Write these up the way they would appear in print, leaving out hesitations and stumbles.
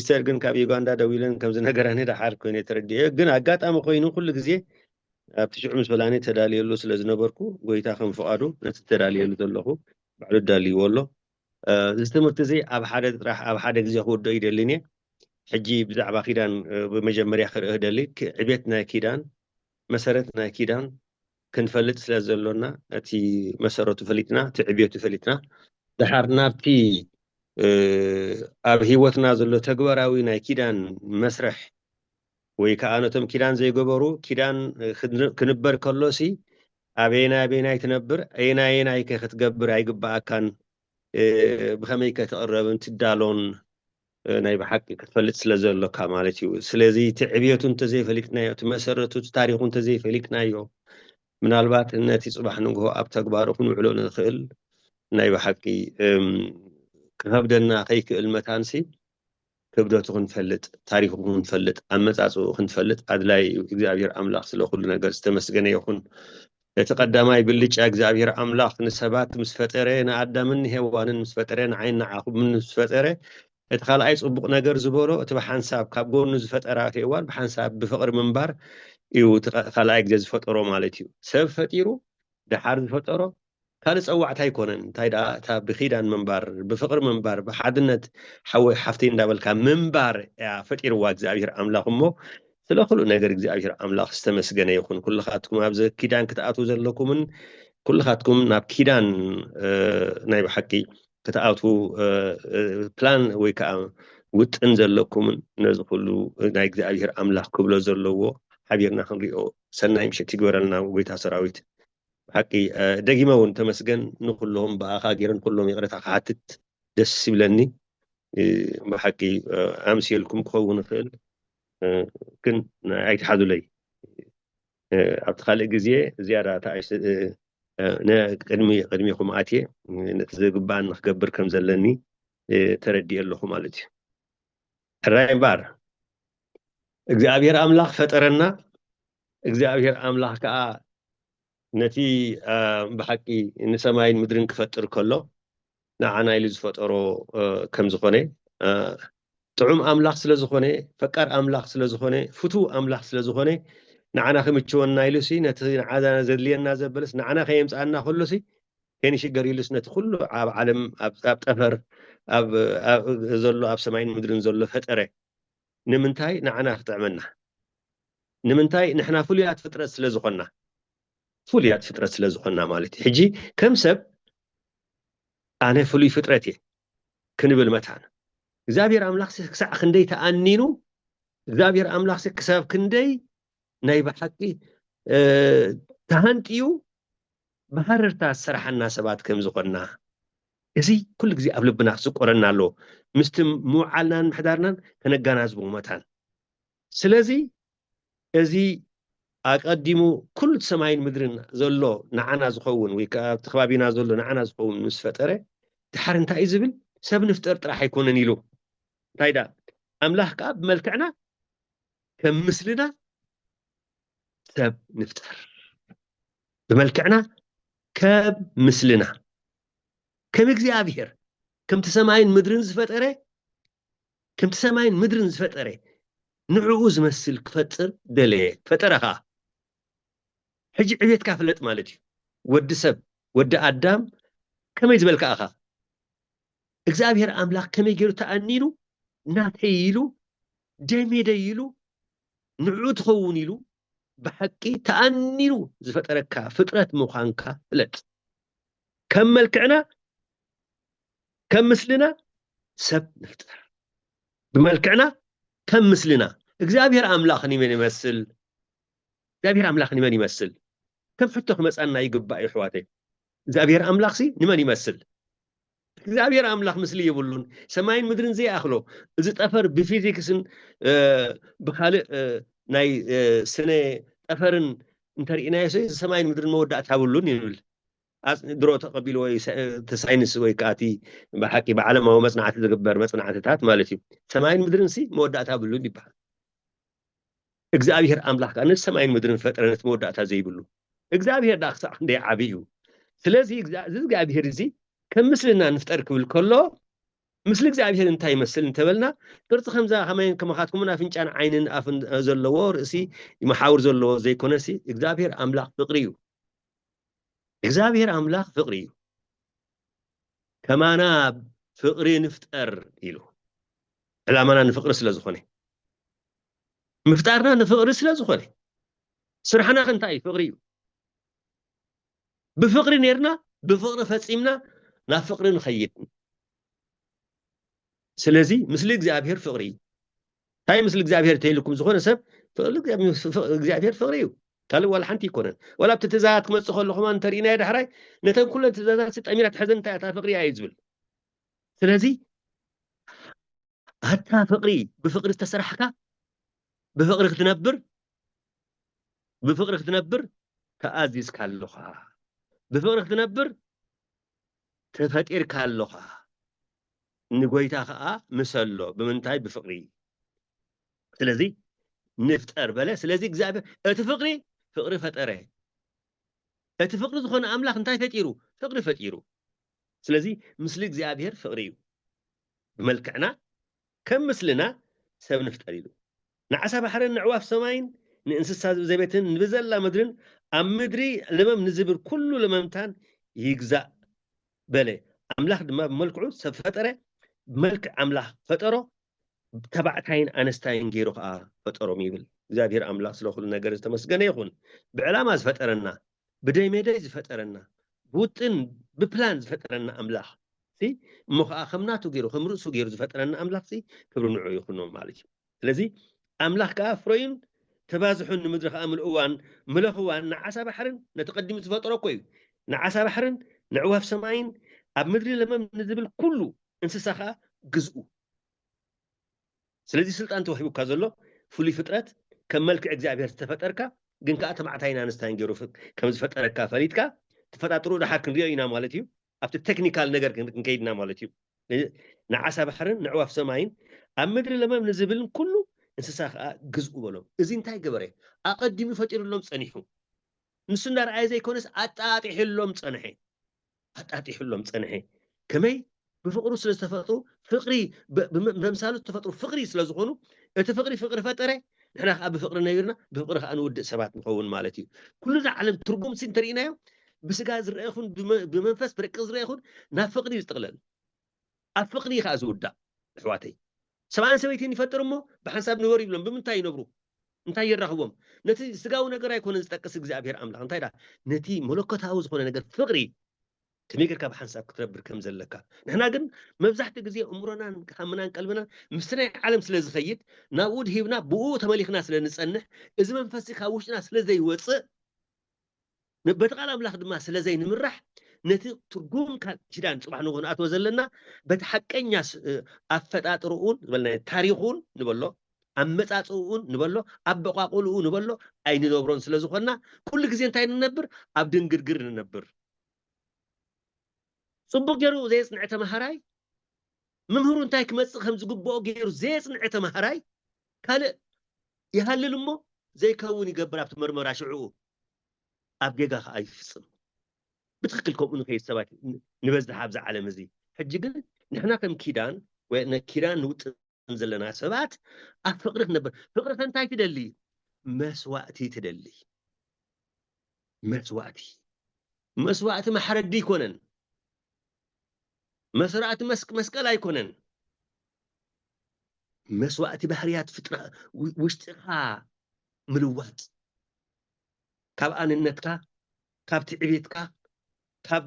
ሚኒስተር ግን ካብ ዩጋንዳ ደው ኢለን ከምዚ ነገራኒ ዳሓር ኮይነ ተረዲየ ግን አጋጣሚ ኮይኑ ኩሉ ግዜ ኣብ ትሽዑ ምስ በላኒ ተዳልየሉ ስለ ዝነበርኩ ጎይታ ከም ፍቃዱ ነቲ ተዳልየሉ ዘለኹ ባዕሉ ዳልይዎ ኣሎ እዚ ትምህርቲ እዚ ኣብ ሓደ ጥራሕ ኣብ ሓደ ግዜ ክውድኦ ይደልኒ ሕጂ ብዛዕባ ኪዳን ብመጀመርያ ክርኢ ደሊ ዕቤት ናይ ኪዳን መሰረት ናይ ኪዳን ክንፈልጥ ስለ ዘሎና እቲ መሰረቱ ፈሊጥና እቲ ዕቤቱ ፈሊጥና ድሓር ናብቲ ኣብ ሂወትና ዘሎ ተግባራዊ ናይ ኪዳን መስርሕ ወይ ከዓ ነቶም ኪዳን ዘይገበሩ ኪዳን ክንበር ከሎሲ ኣበየናይ ትነብር ኣየናይ ክትገብር ኣይግባኣካን ብኸመይ ከተቕረብን ትዳሎን ናይ ብሓቂ ክትፈልጥ ስለ ዘለካ ማለት እዩ ስለዚ እቲ ዕቤቱ እንተዘይፈሊጥናዮ እቲ መሰረቱ ታሪኹ እንተዘይፈሊጥናዮ ምናልባት ነቲ ፅባሕ ንግሆ ኣብ ተግባሩ ክንውዕሎ ንኽእል ናይ ብሓቂ ክከብደና ከይክእል መታንሲ ክብደቱ ክንፈልጥ ታሪኹ ክንፈልጥ ኣመፃፅኡ ክንፈልጥ ኣድላይ እግዚአብሔር ኣምላኽ ስለ ኩሉ ነገር ዝተመስገነ ይኹን እቲ ቀዳማይ ብልጫ እግዚአብሔር ኣምላኽ ንሰባት ምስ ፈጠረ ንኣዳምን ሄዋንን ምስ ፈጠረ ንዓይን ንዓኹም ምስ ፈጠረ እቲ ካልኣይ ፅቡቕ ነገር ዝበሎ እቲ ብሓንሳብ ካብ ጎኑ ዝፈጠራ ሄዋን ብሓንሳብ ብፍቅሪ ምንባር እዩ እቲ ካልኣይ ግዜ ዝፈጠሮ ማለት እዩ ሰብ ፈጢሩ ድሓር ዝፈጠሮ ካልእ ፀዋዕታ ኣይኮነን እንታይ ደኣ እታ ብኺዳን ምንባር ብፍቅሪ ምንባር ብሓድነት ሓወይ ሓፍተይ እንዳበልካ ምንባር እያ ፈጢርዋ እግዚአብሔር ኣምላኽ እሞ ስለ ኩሉ ነገር እግዚአብሔር ኣምላኽ ዝተመስገነ ይኹን ኩልኻትኩም ኣብዚ ኪዳን ክትኣትዉ ዘለኩምን ኩልኻትኩም ናብ ኪዳን ናይ ብሓቂ ክትኣትዉ ፕላን ወይ ከዓ ውጥን ዘለኩምን ነዚ ኩሉ ናይ እግዚአብሔር ኣምላኽ ክብሎ ዘለዎ ሓቢርና ክንሪኦ ሰናይ ምሽት ይግበረልና ጎይታ ሰራዊት ብሓቂ ደጊመ እውን ተመስገን ንኩሎም ብኣኻ ገይረን ኩሎም ይቕረታ ክሓትት ደስ ይብለኒ ብሓቂ ኣምሲልኩም ክኸውን ይኽእል ግን ኣይትሓዙለይ ኣብቲ ካልእ ግዜ ዝያዳ ቅድሚኹም ኣትየ ነቲ ዝግባእ ንክገብር ከም ዘለኒ ተረዲእ ኣለኹ ማለት እዩ ሕራይ እምበር እግዚአብሔር ኣምላኽ ፈጠረና እግዚአብሔር ኣምላኽ ከዓ ነቲ ብሓቂ ንሰማይን ምድርን ክፈጥር ከሎ ንዓና ኢሉ ዝፈጠሮ ከም ዝኾነ ጥዑም ኣምላኽ ስለ ዝኾነ ፈቃር ኣምላኽ ስለ ዝኾነ ፍቱው ኣምላኽ ስለ ዝኾነ ንዓና ክምችወና ኢሉሲ ነቲ ንዓና ዘድልየና ዘበለስ ንዓና ከየምፃኣና ከሎሲ ከይንሽገር ኢሉስ ነቲ ኩሉ ኣብ ዓለም ኣብ ጠፈር ኣብ ዘሎ ኣብ ሰማይን ምድርን ዘሎ ፈጠረ ንምንታይ ንዓና ክጥዕመና ንምንታይ ንሕና ፍሉያት ፍጥረት ስለ ዝኾንና ፍሉያት ፍጥረት ስለ ዝኾንና ማለት እዩ ሕጂ ከም ሰብ ኣነ ፍሉይ ፍጥረት እየ ክንብል መታን እግዚአብሔር ኣምላኽ ክሳዕ ክንደይ ተኣኒኑ እግዚአብሔር ኣምላኽ ክሳብ ክንደይ ናይ ብሓቂ ተሃንጥዩ ብሃረርታ ዝሰራሐና ሰባት ከም ዝኾንና እዚ ኩሉ ግዜ ኣብ ልብና ክስቆረና ኣሎ ምስቲ ምውዓልናን ምሕዳርናን ከነጋናዝቦ መታን ስለዚ እዚ ኣቀዲሙ ኩሉ ሰማይን ምድርን ዘሎ ንዓና ዝኸውን ወይ ከዓ ኣብቲ ከባቢና ዘሎ ንዓና ዝኸውን ምስ ፈጠረ ድሓር እንታይ እዩ ዝብል ሰብ ንፍጠር ጥራሕ ኣይኮነን ኢሉ እንታይ ዳ ኣምላኽ ከዓ ብመልክዕና ከም ምስልና ሰብ ንፍጠር ብመልክዕና ከም ምስልና ከም እግዚአብሔር ከምቲ ሰማይን ምድርን ዝፈጠረ ከምቲ ሰማይን ምድርን ዝፈጠረ ንዕኡ ዝመስል ክፈጥር ደለየ ፈጠረኻ ሕጂ ዕቤትካ ፍለጥ ማለት እዩ ወዲ ሰብ ወዲ ኣዳም ከመይ ዝበልካ ኢኻ እግዚአብሔር ኣምላኽ ከመይ ገይሩ ተኣኒኑ ናተይ ኢሉ ደመደይ ኢሉ ንዕኡ ትኸውን ኢሉ ብሓቂ ተኣኒኑ ዝፈጠረካ ፍጥረት ምዃንካ ፍለጥ ከም መልክዕና ከም ምስልና ሰብ ንፍጠር ብመልክዕና ከም ምስልና እግዚአብሔር ኣምላኽ ንመን ይመስል እግዚአብሔር ኣምላኽ ንመን ይመስል ከም ሕቶ ክመፃና ይግባእ እዩ ኣሕዋተይ እግዚአብሔር ኣምላኽ ሲ ንመን ይመስል እግዚአብሔር ኣምላኽ ምስሊ የብሉን ሰማይን ምድርን ዘይኣኽሎ እዚ ጠፈር ብፊዚክስን ብካልእ ናይ ስነ ጠፈርን እንተሪእናዮ ሰማይን ምድርን መወዳእታ የብሉን ይብል ድሮ ተቐቢሉ ወይ ተሳይንስ ወይ ከኣቲ ብሓቂ ብዓለማዊ መፅናዕቲ ዝግበር መፅናዕትታት ማለት እዩ ሰማይን ምድርን ሲ መወዳእታ የብሉን ይበሃል እግዚአብሔር ኣምላኽ ከዓ ነቲ ሰማይን ምድርን ፈጠረ ነቲ መወዳእታ ዘይብሉ እግዚአብሔር ዳ ክሳዕ ክንደይ ዓብይ እዩ ስለዚ እዚ እግዚአብሔር እዚ ከም ምስልና ንፍጠር ክብል ከሎ مثل እግዚአብሔር እንታይ ይመስል እንተበልና ቅርጽ ከምዛ ከመይ ከመኻትኩምና አፍንጫን ዓይንን አፍን ዘለዎ ርእሲ ይመሓውር ዘለዎ ዘይኮነሲ እግዚአብሔር አምላኽ ፍቅሪ እዩ እግዚአብሔር አምላኽ ፍቅሪ እዩ ከማና ፍቅሪ ንፍጠር ኢሉ ዕላማና ንፍቅሪ ስለ ዝኾነ ምፍጣርና ንፍቅሪ ስለ ዝኾነ ስራሕና እንታይ እዩ ፍቅሪ እዩ ብፍቅሪ ነርና ብፍቅሪ ፈጺምና ናብ ፍቅሪ ንኸይድ ስለዚ ምስሊ እግዚአብሔር ፍቅሪ እዩ እንታይ ምስሊ እግዚአብሔር ተይልኩም ዝኾነ ሰብ እግዚአብሔር ፍቅሪ እዩ ካልእ ዋላ ሓንቲ ይኮነን ዋላ ኣብቲ ትእዛዛት ክመፅእ ከለኹማ እንተሪእናዮ ዳሕራይ ነተን ኩለን ትእዛዛት ጠሚራ ትሕዘን እንታይ እታ ፍቅሪ እያ እዩ ዝብል ስለዚ ኣታ ፍቅሪ ብፍቅሪ ዝተሰርሕካ ብፍቅሪ ክትነብር ተኣዚዝካ ኣለኻ ብፍቅሪ ክትነብር ተፈጢርካ ኣለኻ ንጎይታ ከዓ ምሰሎ ብምንታይ ብፍቅሪ ስለዚ ንፍጠር በለ ስለዚ እግዚአብሔር እቲ ፍቅሪ ፈጠረ እቲ ፍቅሪ ዝኾነ ኣምላኽ እንታይ ፈጢሩ ፍቅሪ ፈጢሩ ስለዚ ምስሊ እግዚአብሔር ፍቅሪ እዩ ብመልክዕና ከም ምስልና ሰብ ንፍጠር ኢሉ ንዓሳ ባሕርን ንዕዋፍ ሰማይን ንእንስሳ ዘቤትን ንብዘላ ምድርን ኣብ ምድሪ ለመም ንዝብር ኩሉ ለመምታን ይግዛእ በለ ኣምላኽ ድማ ብመልክዑ ሰብ ፈጠረ ብመልክዕ ኣምላኽ ፈጠሮ ተባዕታይን ኣነስታይን ገይሩ ከዓ ፈጠሮም ይብል እግዚአብሔር ኣምላኽ ስለ ኩሉ ነገር ዝተመስገነ ይኹን ብዕላማ ዝፈጠረና ብደይ ሜደይ ዝፈጠረና ብውጥን ብፕላን ዝፈጠረና ኣምላኽ እሞ ከዓ ከምናቱ ገይሩ ከም ርእሱ ገይሩ ዝፈጠረና ኣምላኽ ክብሪ ንዑ ይኹኖ ማለት እዩ ስለዚ ኣምላኽ ከዓ ፍሮይን ተባዝሑን ንምድሪ ከዓ ምልእዋን ምለኽዋን ንዓሳ ባሕርን ነቲ ቀዲሙ ዝፈጠሮ እኮ እዩ ንዓሳ ባሕርን ንዕዋፍ ሰማይን ኣብ ምድሪ ለመም ንዝብል ኩሉ እንስሳ ከዓ ግዝኡ ስለዚ ስልጣን ተዋሂቡካ ዘሎ ፍሉይ ፍጥረት ከም መልክዕ እግዚአብሔር ዝተፈጠርካ ግን ከዓ ተባዕታይን ኣነስታይን ገይሩ ከም ዝፈጠረካ ፈሊጥካ ተፈጣጥሩ ድሓር ክንሪኦ ኢና ማለት እዩ ኣብቲ ቴክኒካል ነገር ክንከይድና ማለት እዩ ንዓሳ ባሕርን ንዕዋፍ ሰማይን ኣብ ምድሪ ለመም ንዝብልን ኩሉ እንስሳ ከዓ ግዝኡ በሎም እዚ እንታይ ገበረ ኣቀዲሙ ፈጢሩሎም ፀኒሑ ንሱ እንዳረኣየ ዘይኮነስ ኣጣጢሕሎም ፀንሐ ከመይ ብፍቅሩ ስለ ዝተፈጥሩ ፍቅሪ በምሳሉ ዝተፈጥሩ ፍቅሪ ስለ ዝኾኑ እቲ ፍቅሪ ፈጠረ ንሕና ከዓ ብፍቅሪ ነቢርና ብፍቅሪ ከዓ ንውድእ ሰባት ንኸውን ማለት እዩ ኩሉ ዓለም ትርጉም እንተሪእናዮ ብስጋ ዝረአ ይኹን ብመንፈስ ብረቂ ዝረአ ይኹን ናብ ፍቅሪ ዝጥቕለል ኣብ ፍቅሪ ከዓ ዝውዳእ ኣሕዋተይ ሰብኣን ሰበይትን ይፈጥር እሞ ብሓንሳብ ንበሩ ይብሎም ብምንታይ ይነብሩ እንታይ ይራኽቦም ነቲ ስጋዊ ነገር ኣይኮነን ዝጠቅስ እግዚአብሔር ኣምላኽ እንታይ ዳ ነቲ መለኮታዊ ዝኾነ ነገር ፍቅሪ ከመይ ጌርካ ብሓንሳብ ክትነብር ከም ዘለካ ንሕና ግን መብዛሕትኡ ግዜ እምሮናን ሓምናን ቀልብናን ምስ ናይ ዓለም ስለ ዝኸይድ ናብኡ ድሂብና ብኡ ተመሊኽና ስለ ንፀንሕ እዚ መንፈሲ ካብ ውሽጥና ስለ ዘይወፅእ በቲ ቃል ኣምላኽ ድማ ስለ ዘይንምራሕ ነቲ ትርጉም ኪዳን ፅባሕ ንኾነ ኣትወ ዘለና በቲ ሓቀኛ ኣፈጣጥርኡን ዝበልና ታሪኹን ንበሎ ኣመፃፅኡን ንበሎ ኣበቋቁልኡ ንበሎ ኣይንነብሮን ስለ ዝኾንና ኩሉ ግዜ እንታይ ንነብር ኣብ ድንግርግር ንነብር ጽቡቅ ገይሩ ዘየጽንዕ ተማሃራይ መምህሩ እንታይ ክመጽእ ከም ዝግብኦ ገይሩ ዘየጽንዕ ተማሃራይ ካልእ ይሃልል እሞ ዘይከውን ይገብር ኣብቲ መርመራ ሽዑኡ ኣብ ጌጋ ከዓ ይፍጽም ብትክክል ከምኡ ንኸይድ ሰባት ንበዝሕ ኣብዛ ዓለም እዚ ሕጂ ግን ንሕና ከም ኪዳን ወይ ነኪዳን ንውጥን ዘለና ሰባት ኣብ ፍቅሪ ክነብር ፍቅሪ እንታይ ትደሊ መስዋእቲ ትደሊ መስዋእቲ ማሕረዲ ይኮነን መስዋእቲ መስቀል ኣይኮነን መስዋእቲ ባህርያት ፍጥራ ውሽጥኻ ምልዋጥ ካብ ኣንነትካ ካብ ትዕቤትካ ካብ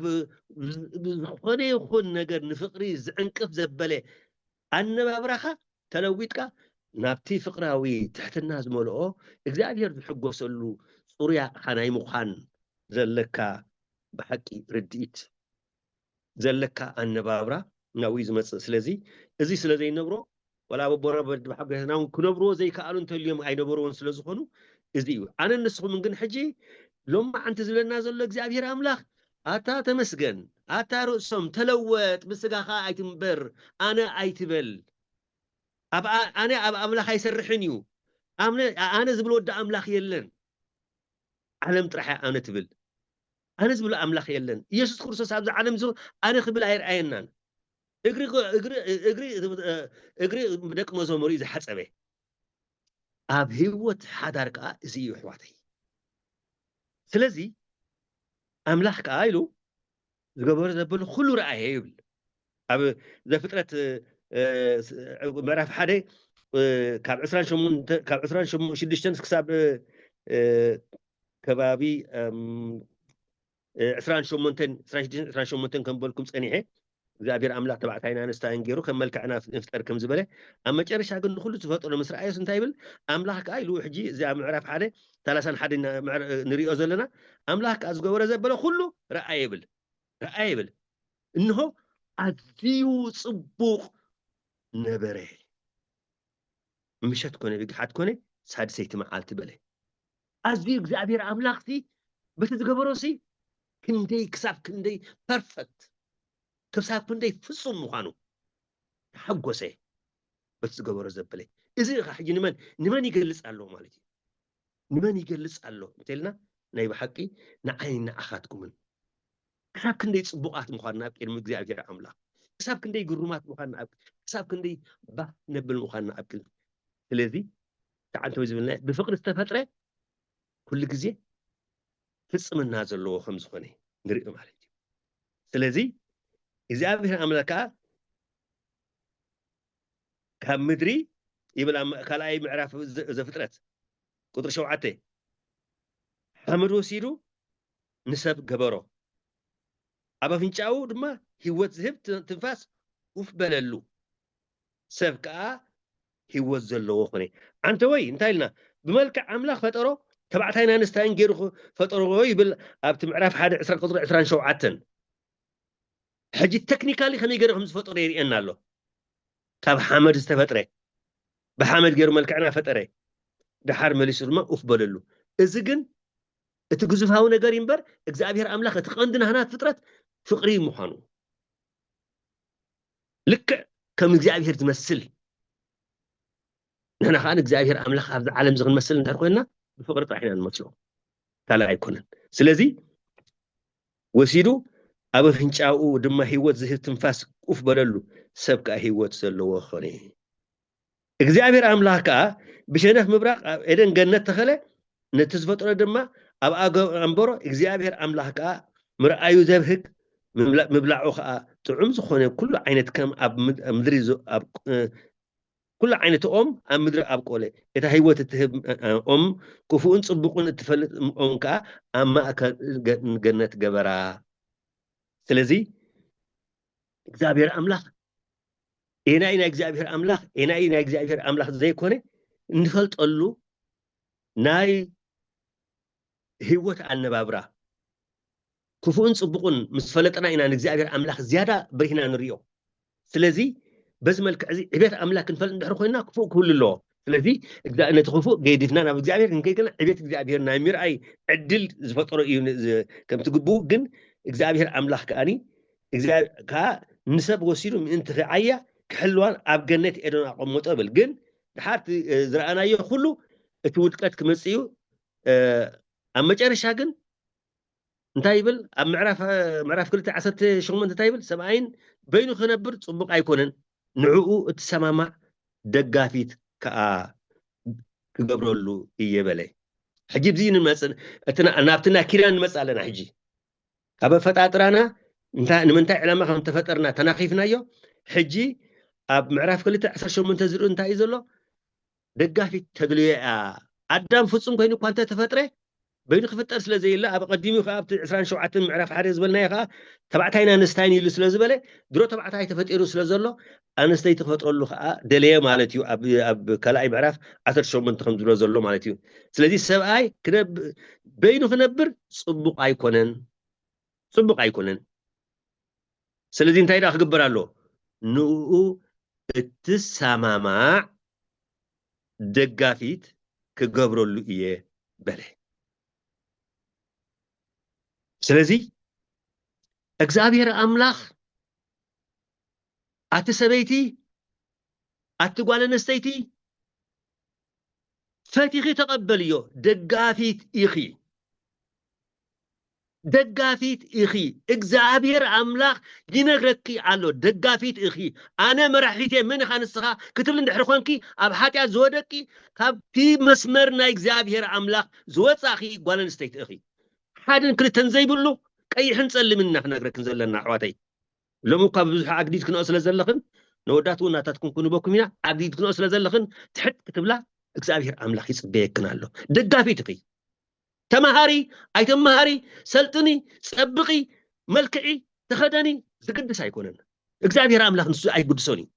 ዝኾነ ይኹን ነገር ንፍቅሪ ዝዕንቅፍ ዘበለ ኣነባብራኻ ተለዊጥካ ናብቲ ፍቅራዊ ትሕትና ዝመልኦ እግዚአብሔር ዝሕጎሰሉ ጽሩያ ናይ ምዃን ዘለካ ብሓቂ ርድኢት ዘለካ ኣነባብራ ናብኡ ዝመጽእ ስለዚ እዚ ስለ ዘይነብሮ ወላ በቦራ ብሓጎስና ክነብሮ ዘይከኣሉ እንተልዮም ኣይነበሩን ስለ ዝኾኑ እዚ እዩ ኣነ ንስኹም ግን ሕጂ ሎማዓንቲ ዝብለና ዘሎ እግዚአብሔር ኣምላኽ ኣታ ተመስገን ኣታ ርእሶም ተለወጥ ብስጋኻ ኣይትንበር ኣነ ኣይትበል ኣነ ኣብ ኣምላኽ ኣይሰርሕን እዩ ኣነ ዝብል ወዲ ኣምላኽ የለን ዓለም ጥራሕ ኣነ ትብል ኣነ ዝብል ኣምላኽ የለን ኢየሱስ ክርስቶስ ኣብዚ ዓለም ዝሩ ኣነ ክብል ኣይርኣየናን እግሪ ደቂ መዘሙር እዩ ዝሓፀበ ኣብ ህይወት ሓዳር ከዓ እዚ እዩ ኣሕዋተይ ስለዚ ኣምላኽ ከዓ ኢሉ ዝገበሮ ዘበሎ ኩሉ ረኣየ ይብል ኣብ ዘፍጥረት ምዕራፍ 1 ካብ 28 ክሳብ ከባቢ 28 ከም በልኩም ፀኒሐ እግዚአብሔር ኣምላኽ ተባዕታይና ኣንስታይን ገይሩ ከም መልክዕና ንፍጠር ከም ዝበለ ኣብ መጨረሻ ግን ንኩሉ ዝፈጠሮ ምስ ረኣዮስ እንታይ ይብል ኣምላኽ ከዓ ኢሉ ሕጂ እዚ ኣብ ምዕራፍ 1 31 ንሪኦ ዘለና ኣምላኽ ከዓ ዝገበሮ ዘበለ ኩሉ ረኣየ ይብል እንሆ ኣዝዩ ፅቡቕ ነበረ ምሸት ኮነ ብግሓት ኮነ ሳድሰይቲ መዓልቲ በለ ኣዝዩ እግዚአብሔር ኣምላኽ በቲ ዝገበሮ ክንደይ ክሳብ ክንደይ ፐርፌክት ክሳብ ክንደይ ፍጹም ምዃኑ ተሓጎሰ በቲ ዝገበሮ ዘበለ እዚ ሕጂ ንመን ይገልፅ ኣሎ ማለት እዩ ንመን ይገልፅ ኣሎ እንተልና ናይ ብሓቂ ንዓይኒ ንዓኻትኩምን ክሳብ ክንደይ ፅቡቃት ምዃንና ኣብ ቅድሚ እግዚአብሔር ኣምላኽ ክሳብ ክንደይ ግሩማት ምዃንና ክሳብ ክንደይ ባህ ነብል ምዃንና ኣብ ቅድሚ ስለዚ ተዓንተ ዝብልና ብፍቅሪ ዝተፈጥረ ኩሉ ግዜ ፍፅምና ዘለዎ ከም ዝኾነ ንሪኦ ማለት እዩ ስለዚ እግዚአብሔር ኣምላኽ ካብ ምድሪ ይብል ካልኣይ ምዕራፍ ዘፍጥረት ቁጥሪ 7 ሓመድ ወሲዱ ንሰብ ገበሮ ኣብ ኣፍንጫኡ ድማ ህይወት ዝህብ ትንፋስ ውፍ በለሉ ሰብ ከዓ ህይወት ዘለዎ ኮነ አንተ ወይ እንታይ ኢልና ብመልክዕ ኣምላኽ ፈጠሮ ተባዕታይን ኣንስታይን ገይሩ ፈጠሮ ይብል ኣብቲ ምዕራፍ 1 ቁጥሪ 27 ሕጂ ቴክኒካሊ ከመይ ገይሩ ከም ዝፈጠሮ የርእየና ኣሎ ካብ ሓመድ ዝተፈጥረ ብሓመድ ገይሩ መልክዕና ፈጠረ ድሓር መሊሱ ድማ ውፍ በለሉ እዚ ግን እቲ ግዙፋዊ ነገር እምበር እግዚአብሔር ኣምላኽ እቲ ቀንዲ ናህናት ፍጥረት ፍቅሪ ምዃኑ ልክዕ ከም እግዚአብሔር ዝመስል ንሕና ከዓ እግዚአብሔር ኣምላኽ ኣብዚ ዓለም እዚ ክንመስል እንድሕር ኮይንና ብፍቅሪ ጥራሕ ኢና ንመስሎ ካልእ ኣይኮነን ስለዚ ወሲዱ ኣብ ኣፍንጫኡ ድማ ህይወት ዝህብ ትንፋስ ውፍ በለሉ ሰብ ከዓ ህይወት ዘለዎ ኾነ እግዚአብሔር ኣምላኽ ከዓ ብሸነፍ ምብራቅ ኣብ ኤደን ገነት ተኸለ ነቲ ዝፈጠሮ ድማ ኣብ ኣንበሮ እግዚአብሔር ኣምላኽ ከዓ ምርኣዩ ዘብህግ ምብላዑ ከዓ ጥዑም ዝኾነ ኩሉ ዓይነት ከም ኣብ ምድሪ ኣብ ኩሉ ዓይነት ኦም ኣብ ምድሪ ኣብቆለ እታ ህይወት እትህብ ኦም ክፉኡን ፅቡቕን እትፈልጥ ኦም ከዓ ኣብ ማእከል ገነት ገበራ ስለዚ እግዚአብሔር ኣምላኽ ኤናይ ናይ እግዚአብሔር ኣምላኽ ኤናይ ናይ እግዚአብሔር ኣምላኽ ዘይኮነ እንፈልጠሉ ናይ ህይወት ኣነባብራ ክፉኡን ፅቡቕን ምስ ፈለጥና ኢና ንእግዚአብሔር ኣምላኽ ዝያዳ በሪህና ንሪኦ ስለዚ በዚ መልክዕ እዚ ዕቤት ኣምላክ ክንፈልጥ እንድሕር ኮይንና ክፉእ ክህሉ ኣለዎ ስለዚ ነቲ ክፉእ ገዲፍና ናብ እግዚአብሔር ክንከይድና ዕቤት እግዚአብሔር ናይ ምርኣይ ዕድል ዝፈጠሮ እዩ ከምቲ ግቡእ ግን እግዚአብሔር ኣምላኽ ከዓኒ ከዓ ንሰብ ወሲዱ ምእንቲ ክዓያ ክሕልዋን ኣብ ገነት ኤደን ኣቐመጦ ብል ግን ድሓር ዝረኣናዮ ኩሉ እቲ ውድቀት ክመፅእ እዩ ኣብ መጨረሻ ግን እንታይ ይብል ኣብ ምዕራፍ 2:18 እንታይ ይብል ሰብኣይን በይኑ ክነብር ፅቡቅ ኣይኮነን ንዕኡ እትሰማማዕ ደጋፊት ከዓ ክገብረሉ እየ በለ ሕጂ ብዚ ንመፅእ ናብትና ኪዳን ንመፅእ ኣለና ሕጂ ካብ ፈጣጥራና ንምንታይ ዕላማ ከም ተፈጠርና ተናኺፍናዮ ሕጂ ኣብ ምዕራፍ 2:18 ዝርኡ እንታይ እዩ ዘሎ ደጋፊት ተድልዮ ኣዳም ፍፁም ኮይኑ እኳ እንተተፈጥረ በይኑ ክፍጠር ስለ ዘየለ ኣብ ቀዲሙ ከዓ ኣብቲ 27 ምዕራፍ 1 ዝበልናዮ ከዓ ተባዕታይን ኣንስታይን ኢሉ ስለ ዝበለ ድሮ ተባዕታይ ተፈጢሩ ስለ ዘሎ ኣንስተይቲ ክፈጥረሉ ከዓ ደለየ ማለት እዩ ኣብ ካልኣይ ምዕራፍ 18 ከም ዝብሎ ዘሎ ማለት እዩ ስለዚ ሰብኣይ በይኑ ክነብር ፅቡቅ ኣይኮነን ስለዚ እንታይ ዳ ክግበር ኣሎ ንኡ እትሰማማዕ ደጋፊት ክገብረሉ እየ በለ ስለዚ እግዚአብሔር ኣምላኽ ኣቲ ሰበይቲ ኣቲ ጓል ኣንስተይቲ ፈቲኺ ተቐበልዮ ደጋፊት ኢኺ دقافيت إخي إجزابير أملاخ ينغركي على دقافيت إخي أنا مرحلتي من خانسها كتب لنا حرخوانكي أبحاتي زودكي كاب في مسمرنا إجزابير أملاخ زود أخي قالن ستيت إخي حادن كل تنزي بلو كي حنسلم منا نغرك نزل لنا حواتي لو كاب بزح عقديت كنا أصل زلخن نوداتو ناتاتكم كونوا بكمينا عقديت كنا أصل زلخن تحت كتب لا إجزابير أملاخ يصبيكنا له دقافيت إخي تمهاري أي تمهاري سلطني سبقي ملكعي تخدني زقدس أيكونن إجزابير أملاخ نسو أي قدسوني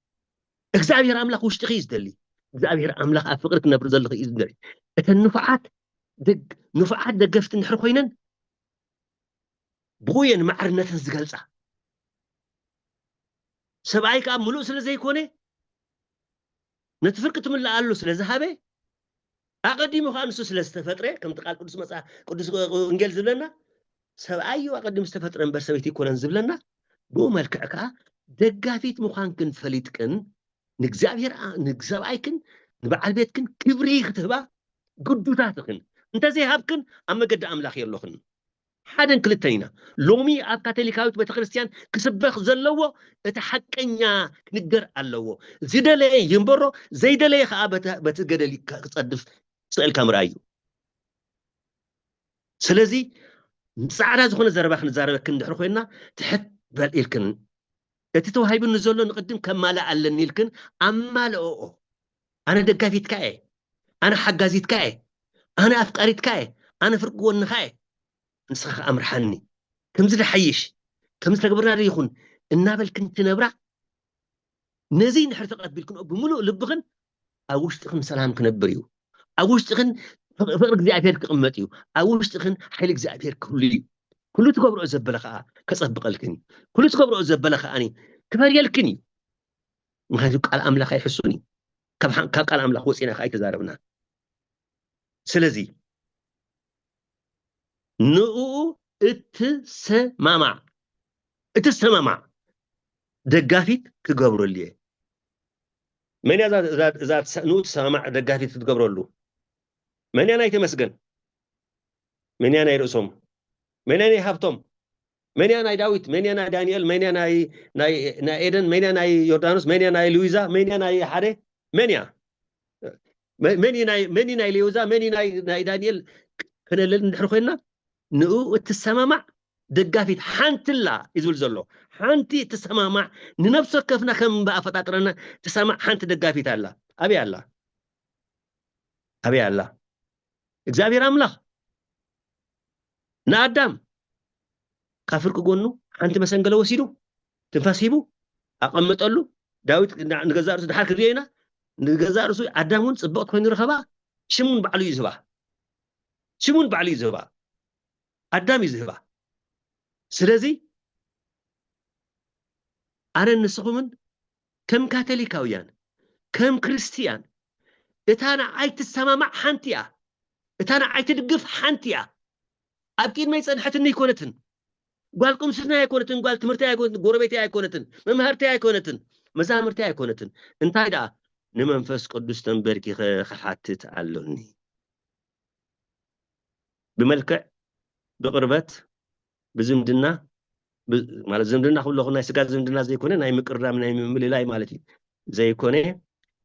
إجزابير أملاخ وش تخيز دلي إجزابير أملاخ أفقرك نبرز الله إذن النفعات نفعات دقفت نحر خوينن بوين معرنة زقلصة سبعي كاب ملوء سلا زي كوني نتفرق تملا قالو سلا ذهبه أقدم خامسو سلا استفتره كم تقال قدس مسا قدس انجيل زبلنا سبعي أقدم استفترن برسبيتي كونن زبلنا بو ملكعك دقافيت مخانكن فليتكن نجزابيركن نبعل بيتكن كبري ختبا قدوتاتكن انت زي هابكن أما قد أملاخ يلوخن حدن كلتينا لومي أب كاتوليكاويت بتخريستيان كسبخ زلوه اتحقنيا نقدر اللوه زيدلي ينبرو زيدلي خابته بتقدلي كصدف سؤال كامرايو سلازي سعرا زخونه زربخ نزاربك ندحر خوينا تحت بالإلكن اتتوهاي بنزولو نقدم كمالا علن يلكن أما لأو أنا دقافيت كاي أنا حقازيت كاي أنا أفقاريت كاي أنا فرقون نخاي نسخ أمر حني كم زل حيش كم زل قبرنا ريخون النابل كنت نبرع نزين حرتقات بالكن بملو لبغن أوش تخن سلام كنبريو أوش تخن فرق زعفير كقمتيو أوش تخن حيلك زعفير كله تقبرو زبلخا كصبق الكني كله تقبرو زبلخا أني كفاري الكني ما هذا قال أملاخ يحسوني كم قال أملاخ وسينا خاي تزاربنا سلزي نو اتسمامع دقافيت كقبرو اللي من ذات نو سمامع دقافيت تقبرو له من أنا يتمسجن من أنا يرسم من أنا هابتم من أنا داويت من أنا دانيال من أنا نا إيدن من أنا يوردانوس من أنا لويزا من أنا حارة من أنا لويزا من أنا دانيال كنا لين نحرقنا نو التسمامع دقافيت حانت الله يزول زلو حانتي تسمامع ننفسك كفنا كم بقى فتاترنا تسمع حانت دقافيت الله أبي الله እግዚአብሔር አምላክ ናአዳም ካፍርቅ ጎኑ አንተ መሰንገለ ወሲዱ ትንፋሲቡ አቀመጠሉ ዳዊት ንገዛርሱ ድሓር ክሪየና ንገዛርሱ አዳሙን ጽብቅት ኮይኑ ረኸባ ሽሙን ባዕሉ ይዝባ አዳም ይዝባ ስለዚ አነ ንስኹምን ከም ካቶሊካውያን ከም ክርስቲያን እታና ኣይትሰማማዕ ሓንቲያ እታና ኣይትድግፍ ሓንቲያ أبكين ما يصنحتني يكونتن قال قم سنا يكونتن قال تمرتي يكونتن غربتي يكونتن ممهرتي يكونتن مزامرتي يكونتن انت هيدا نمنفس قدس تنبركي خحاتت علوني بملكع بقربت بزمدنا مال زمدنا كله خنا يسقى زمدنا زي كونه ناي مقرام ناي مللاي مالتي زي كونه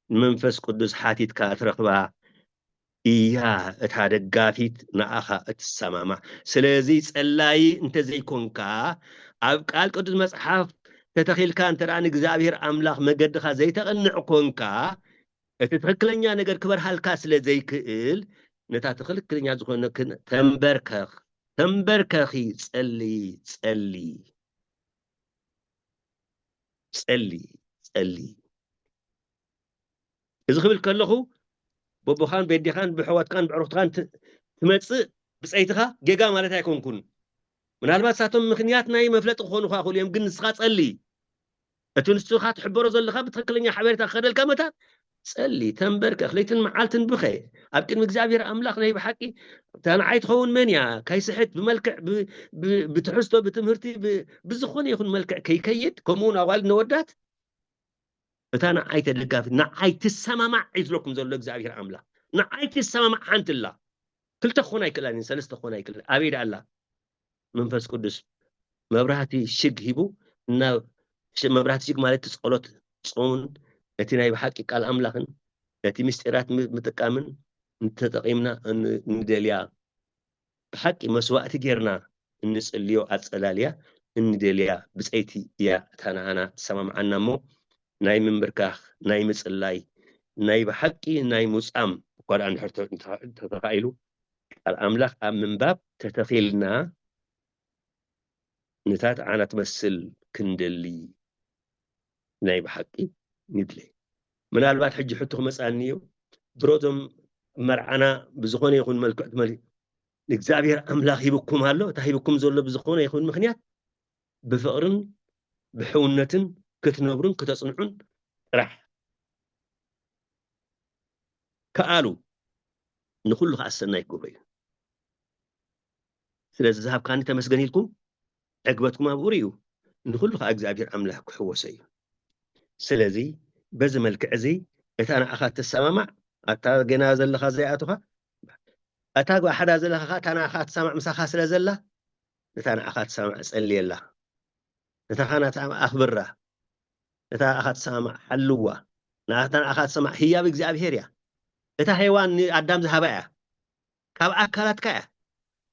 منفس قدس حاتيت كاترخبا إياه اتهادقافيت نأخا اتساماما سلازي تسألاي انت زي كونكا قال قدس مصحف تتخيل كان ترى نقزابير أملاخ مقدخا زي تغنع كونكا اتتخلنيا نقر كبر هالكا سلازي كئل نتا تخلنيا زخون تنبركخي تسألي إذا خبل كاللخو بوخان بيديخان بحواتكان بعروتكان تمص بصيتها جيجا مالتا يكونكن ምናልባት ሳቶም ምክንያት ናይ መፍለጥ ኾኑ ኻኹል እዮም ግን ንስኻ ጸሊ እቲ ንስኻ ትሕበሮ ዘለኻ ብትክክለኛ ሓበሬታ ከደልካ መታ ጸሊ ተንበርከ ለይትን መዓልትን ብኸ ኣብ ቅድሚ እግዚአብሔር ኣምላኽ ናይ ብሓቂ ተንዓይ ትኸውን መን እያ ካይስሕት ብመልክዕ ብትሕዝቶ ብትምህርቲ ብዝኾነ ይኹን መልክዕ ከይከይድ ከምኡውን ኣዋልድ ነወዳት እታ ንዓይ ተደጋፊ ንዓይ ትሰማማዕ ይዝለኩም ዘሎ እግዚአብሔር ኣምላኽ ንዓይ ትሰማማዕ ሓንቲ ኣላ ክልተ ክኾን ኣይክእላን ሰለስተ ክኾን ኣይክእላን ኣበይ ዳ ኣላ መንፈስ ቅዱስ መብራህቲ ሽግ ሂቡ እና መብራህቲ ሽግ ማለት ጸሎት ጾምን እቲ ናይ ብሓቂ ቃል ኣምላኽን እቲ ምስጢራት ምጥቃምን እንተጠቂምና እንደልያ ብሓቂ መስዋዕቲ ጌርና እንጽልዮ ኣጸላልያ እንደልያ ብፀይቲ እያ ታናና ሰማምዓና እሞ ናይ ምንብርካኽ ናይ ምጽላይ ናይ ብሓቂ ናይ ሙጻም ጓል አንሕርቶ ተተኻኢሉ ቃል ኣምላኽ ኣብ ምንባብ ተተኺልና ነታት ዓናት መስል ክንደሊ ናይ ብሓቂ ንድለ ምናልባት ሕጂ ሕቱ ክመጻኒዮ ድሮቶም መርዓና ብዝኾነ ይኹን መልክዕ እግዚአብሔር ኣምላኽ ሂብኩም ኣሎ እታ ሂብኩም ዘሎ ብዝኾነ ይኹን ምክንያት ብፍቅርን ብሕውነትን ክትነብሩን ክተጽንዑን ጥራሕ ከኣሉ ንኩሉ ከኣሰና ይግበዩ ስለዚ ዝሃብካኒ ተመስገን ኢልኩም ዕግበትኩም ኣብኡር እዩ ንኩሉ ከዓ እግዚአብሔር ኣምላኽ ክሕወሰ እዩ ስለዚ በዚ መልክዕ እዚ እታ ንዓኻ ትሰማማዕ ኣታ ገና ዘለኻ ዘይኣቱኻ እታ ሓዳ ዘለኻ እታ ንዓኻ ትሰማዕ ምሳኻ ስለ ዘላ እታ ንዓኻ ትሰማዕ ጸልየላ እታ ኻናት ኣኽብራ እታ ንዓኻ ትሰማዕ ሓልዋ እታ ንዓኻ ትሰማዕ ህያብ እግዚአብሔር እያ እታ ሔዋን ኣዳም ዝሃባ እያ ካብ ኣካላትካ እያ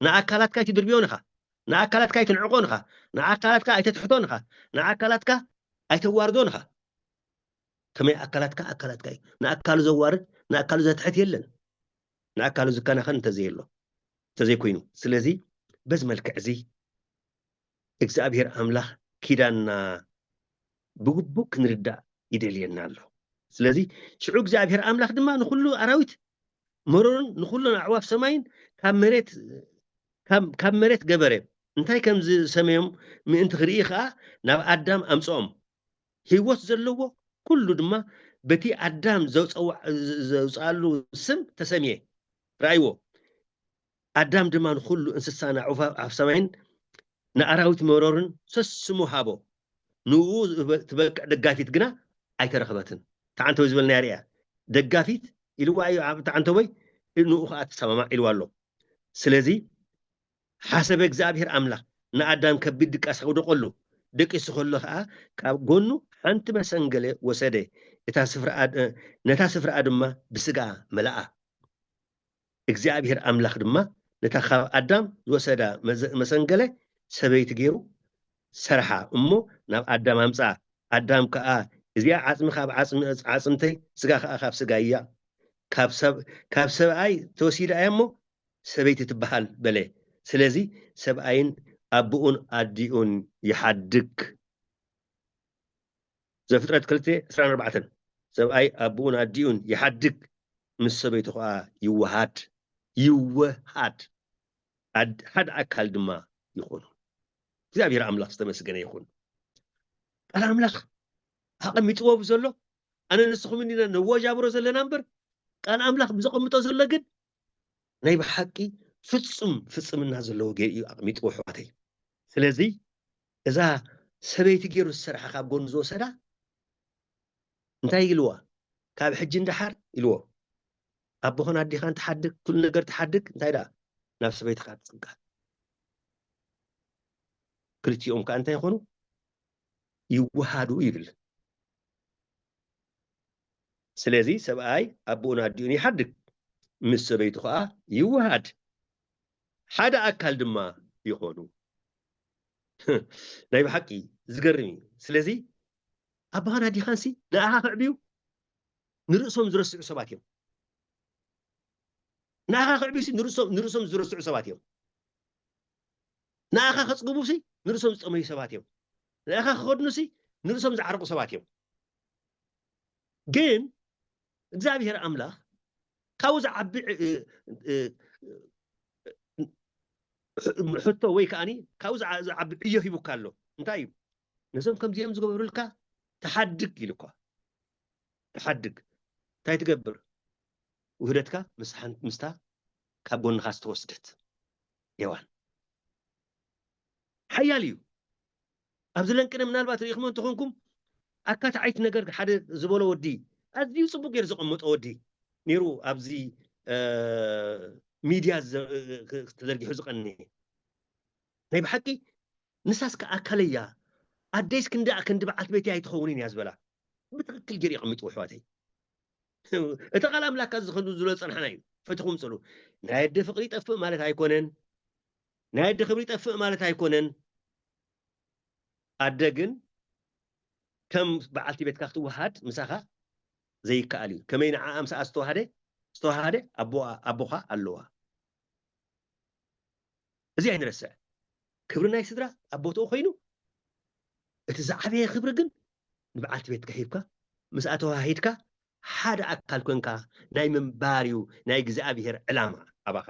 ንኣካላትካ ኣይትድርብዮን ኢኻ ንኣካላትካ ኣይትንዕቆን ኢኻ ንኣካላትካ ኣይተትሕቶን ኢኻ ንኣካላትካ ኣይተዋርዶን ኢኻ ከመይ ኣካላትካ እዩ ንኣካሉ ዘዋርድ ንኣካሉ ዘትሕት የለን ንኣካሉ ዝከናኸን እንተዘይኮይኑ ስለዚ በዚ መልክዕ እዚ እግዚአብሔር ኣምላኽ ኪዳንና ብግቡእ ክንርዳእ ይደልየና ኣሎ ስለዚ ሽዑ እግዚአብሔር ኣምላኽ ድማ ንኩሉ ኣራዊት መሮርን ንኩሉ ኣዕዋፍ ሰማይን ካብ መሬት ገበረ እንታይ ከም ዝሰመዮም ምእንቲ ክርኢ ከዓ ናብ ኣዳም ኣምጽኦም ህይወት ዘለዎ ኩሉ ድማ በቲ ኣዳም ዘውፅኣሉ ስም ተሰምየ ረኣይዎ ኣዳም ድማ ንኩሉ እንስሳና ኣዕዋፍ ሰማይን ንኣራዊት መሮርን ሰስሙ ሃቦ ንኡ ትበቅዕ ደጋፊት ግና ኣይተረኸበትን ተዓንተወይ ዝበልና ያርያ ደጋፊት ኢልዋ እዩ ተዓንተወይ ንኡ ከዓ ተሰማማዕ ኢልዋ ኣሎ ስለዚ ሓሰበ እግዚአብሔር ኣምላኽ ንኣዳም ከቢድ ድቃስ ከውደቀሉ ደቂሱ ከሎ ከዓ ካብ ጎኑ ሓንቲ መሰንገለ ወሰደ ነታ ስፍራ ድማ ብስጋ መላኣ እግዚአብሔር ኣምላኽ ድማ ነታ ካብ ኣዳም ዝወሰዳ መሰንገለ ሰበይቲ ገይሩ ሰርሓ እሞ ናብ ኣዳም ኣምፃ ኣዳም ከዓ እዚኣ ዓፅሚ ካብ ዓፅምተይ ስጋ ከዓ ካብ ስጋ እያ ካብ ሰብኣይ ተወሲዳ እያ እሞ ሰበይቲ ትበሃል በለ ስለዚ ሰብኣይን ኣቦኡን ኣዲኡን ይሓድግ ዘፍጥረት 2:24 ሰብኣይ ኣቦኡን ኣዲኡን ይሓድግ ምስ ሰበይቱ ከዓ ይወሃድ ሓደ ኣካል ድማ ይኾኑ እግዚአብሔር ኣምላኽ ዝተመስገነ ይኹን ቃል ኣምላኽ ኣቐሚጥዎ ዘሎ ኣነ ንስኹም እንዲና ነወጃብሮ ዘለና እምበር ቃል ኣምላኽ ብዘቐምጦ ዘሎ ግን ናይ ብሓቂ ፍጽምና ዘለዎ እዩ ኣቐሚጥዎ ሕዋተይ ስለዚ እዛ ሰበይቲ ገይሩ ዝሰርሓ ካብ ጎኑ ዝወሰዳ እንታይ ኢልዋ ካብ ሕጂ እንዳሓር ኢልዎ ኣቦኾን ኣዲኻን ትሓድግ ኩሉ ነገር ትሓድግ እንታይ ዳ ናብ ሰበይትካ ትጽጋ ክልቲኦም ከዓ እንታይ ይኾኑ ይወሃዱ ይብል ስለዚ ሰብኣይ ኣቦኡን ኣዲኡን ይሓድግ ምስ ሰበይቱ ከዓ ይወሃድ ሓደ ኣካል ድማ ይኾኑ ናይ ብሓቂ ዝገርም እዩ ስለዚ ኣባኻን ኣዲኻንሲ ንኣኻ ክዕብዩ ንርእሶም ዝረስዑ ሰባት እዮም ንኣኻ ክዕብዩሲ ንርእሶም ዝረስዑ ሰባት እዮም ንኣኻ ከጽግቡሲ ንርእሶም ዝጠመዩ ሰባት እዮም ንኣኻ ክኸድኑሲ ንርእሶም ዝዓርቁ ሰባት እዮም ግን እግዚአብሔር ኣምላኽ ካብኡ ዝዓቢ ሕቶ ወይ ከዓኒ ካብኡ ዝዓቢ ዕዮ ሂቡካ ኣሎ እንታይ እዩ ነዞም ከምዚኦም ዝገበሩልካ ተሓድግ ኢልኳ ተሓድግ እንታይ ትገብር ውህደትካ ምስታ ካብ ጎንኻ ዝተወስደት ሔዋን ሓያል እዩ ኣብዚ ለንቅነ ምናልባት ርኢኹሞ እንትኾንኩም ኣካታዓይቲ ነገር ሓደ ዝበሎ ወዲ ኣዝዩ ጽቡቕ ጌር ዘቐመጦ ወዲ ነይሩ ኣብዚ ሚድያ ተዘርጊሑ ዝቐኒ ናይ ብሓቂ ንሳስ ከኣካለያ ኣደይስ ክንዲ በዓልቲ ቤት ኣይትኸውንን እያ ዝበላ ብትክክል ገይሩ ይቐሚጡ ኣሕዋተይ እቲ ቃል ኣምላክ ዝኽሉ ዝሎ ፀንሓና እዩ ፈትኹም ፅሉ ናይ ኣደ ፍቕሪ ይጠፍእ ማለት ኣይኮነን ናይ ኣደ ክብሪ ይጠፍእ ማለት ኣይኮነን ኣደ ግን ከም በዓልቲ ቤትካ ክትወሃድ ምሳኻ ዘይከኣል እዩ ከመይ ንዓ ኣምሳኣ ዝተዋሃደ ኣቦኻ ኣለዋ እዚ ኣይንረስዕ ክብሪ ናይ ስድራ ኣቦትኡ ኮይኑ እቲ ዝዓበየ ክብሪ ግን ንበዓልቲ ቤትካ ሂብካ ምስኣ ተዋሂድካ ሓደ ኣካል ኮንካ ናይ ምንባር እዩ ናይ እግዚኣብሔር ዕላማ ኣባኻ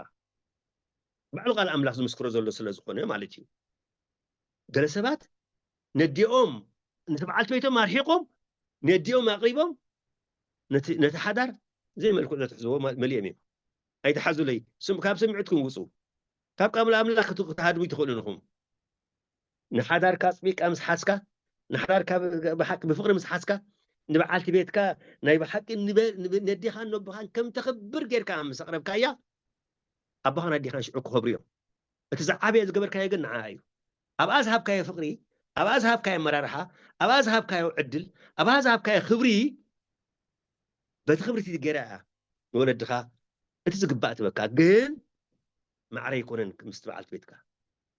ባዕሉ ቃል ኣምላኽ ዝምስክሮ ዘሎ ስለ ዝኾነ ማለት እዩ ገለ ሰባት ነዲኦም ነቲ በዓልቲ ቤቶም ኣርሒቆም ነዲኦም ኣቕሪቦም ነቲ ሓዳር ዘይመልክዕ ዘትሕዝቦ መሊኦም እዮም ኣይተሓዙለይ ካብ ስምዒትኩም ውፁ ካብ ቃል ኣምላኽ ክትሃድሙ ትኽእሉ ንኹም ንሓዳርካ ፅቢቕካ ምስ ሓስካ ንሓዳርካ ብሓቂ ብፍቕሪ ምስ ሓስካ ንበዓልቲ ቤትካ ናይ ብሓቂ ነዲኻን ነቦኻን ከም ተኽብር ጌርካ ምስ ኣቕረብካያ ኣቦኻን ኣዴኻን ሽዑ ክኸብሩ እዮም እቲ ዝዓበየ ዝገበርካዮ ግን ንዓ እዩ ኣብኣ ዝሃብካዮ ፍቕሪ ኣብኣ ዝሃብካዮ ኣመራርሓ ኣብኣ ዝሃብካዮ ዕድል ኣብኣ ዝሃብካዮ ክብሪ በቲ ክብርቲ ገይራ እያ ንወለድኻ እቲ ዝግባእ ትበካ ግን ማዕረ ይኮነን ምስ በዓልቲ ቤትካ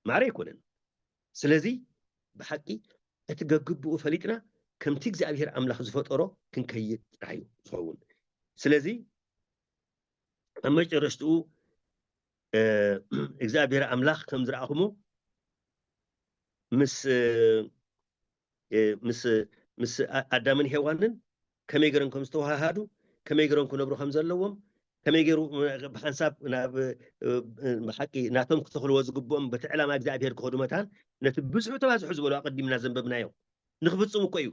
ማዕረ ይኮነን ስለዚ ብሓቂ እቲ ገግብኡ ፈሊጥና ከምቲ እግዚኣብሔር ኣምላኽ ዝፈጠሮ ክንከይድ ጥራሕ እዩ ዝኸውን ስለዚ ኣብ መጨረሽትኡ እግዚኣብሔር ኣምላኽ ከም ዝረኣኹሞ ምስ ኣዳምን ሔዋንን ከመይ ገይሮም ከም ዝተዋሃሃዱ ከመይ ገይሮም ክነብሩ ከም ዘለዎም ከመይ ገይሩ ብሓንሳብ ብሓቂ ናቶም ክተኽልዎ ዝግብኦም በቲ ዕላማ እግዚኣብሔር ክኸዱ መታን ነቲ ብዙሑ ተባዝሑ ዝበሉ ኣቐዲምና ዘንበብናዮ ንክፍፅሙ እኮ እዩ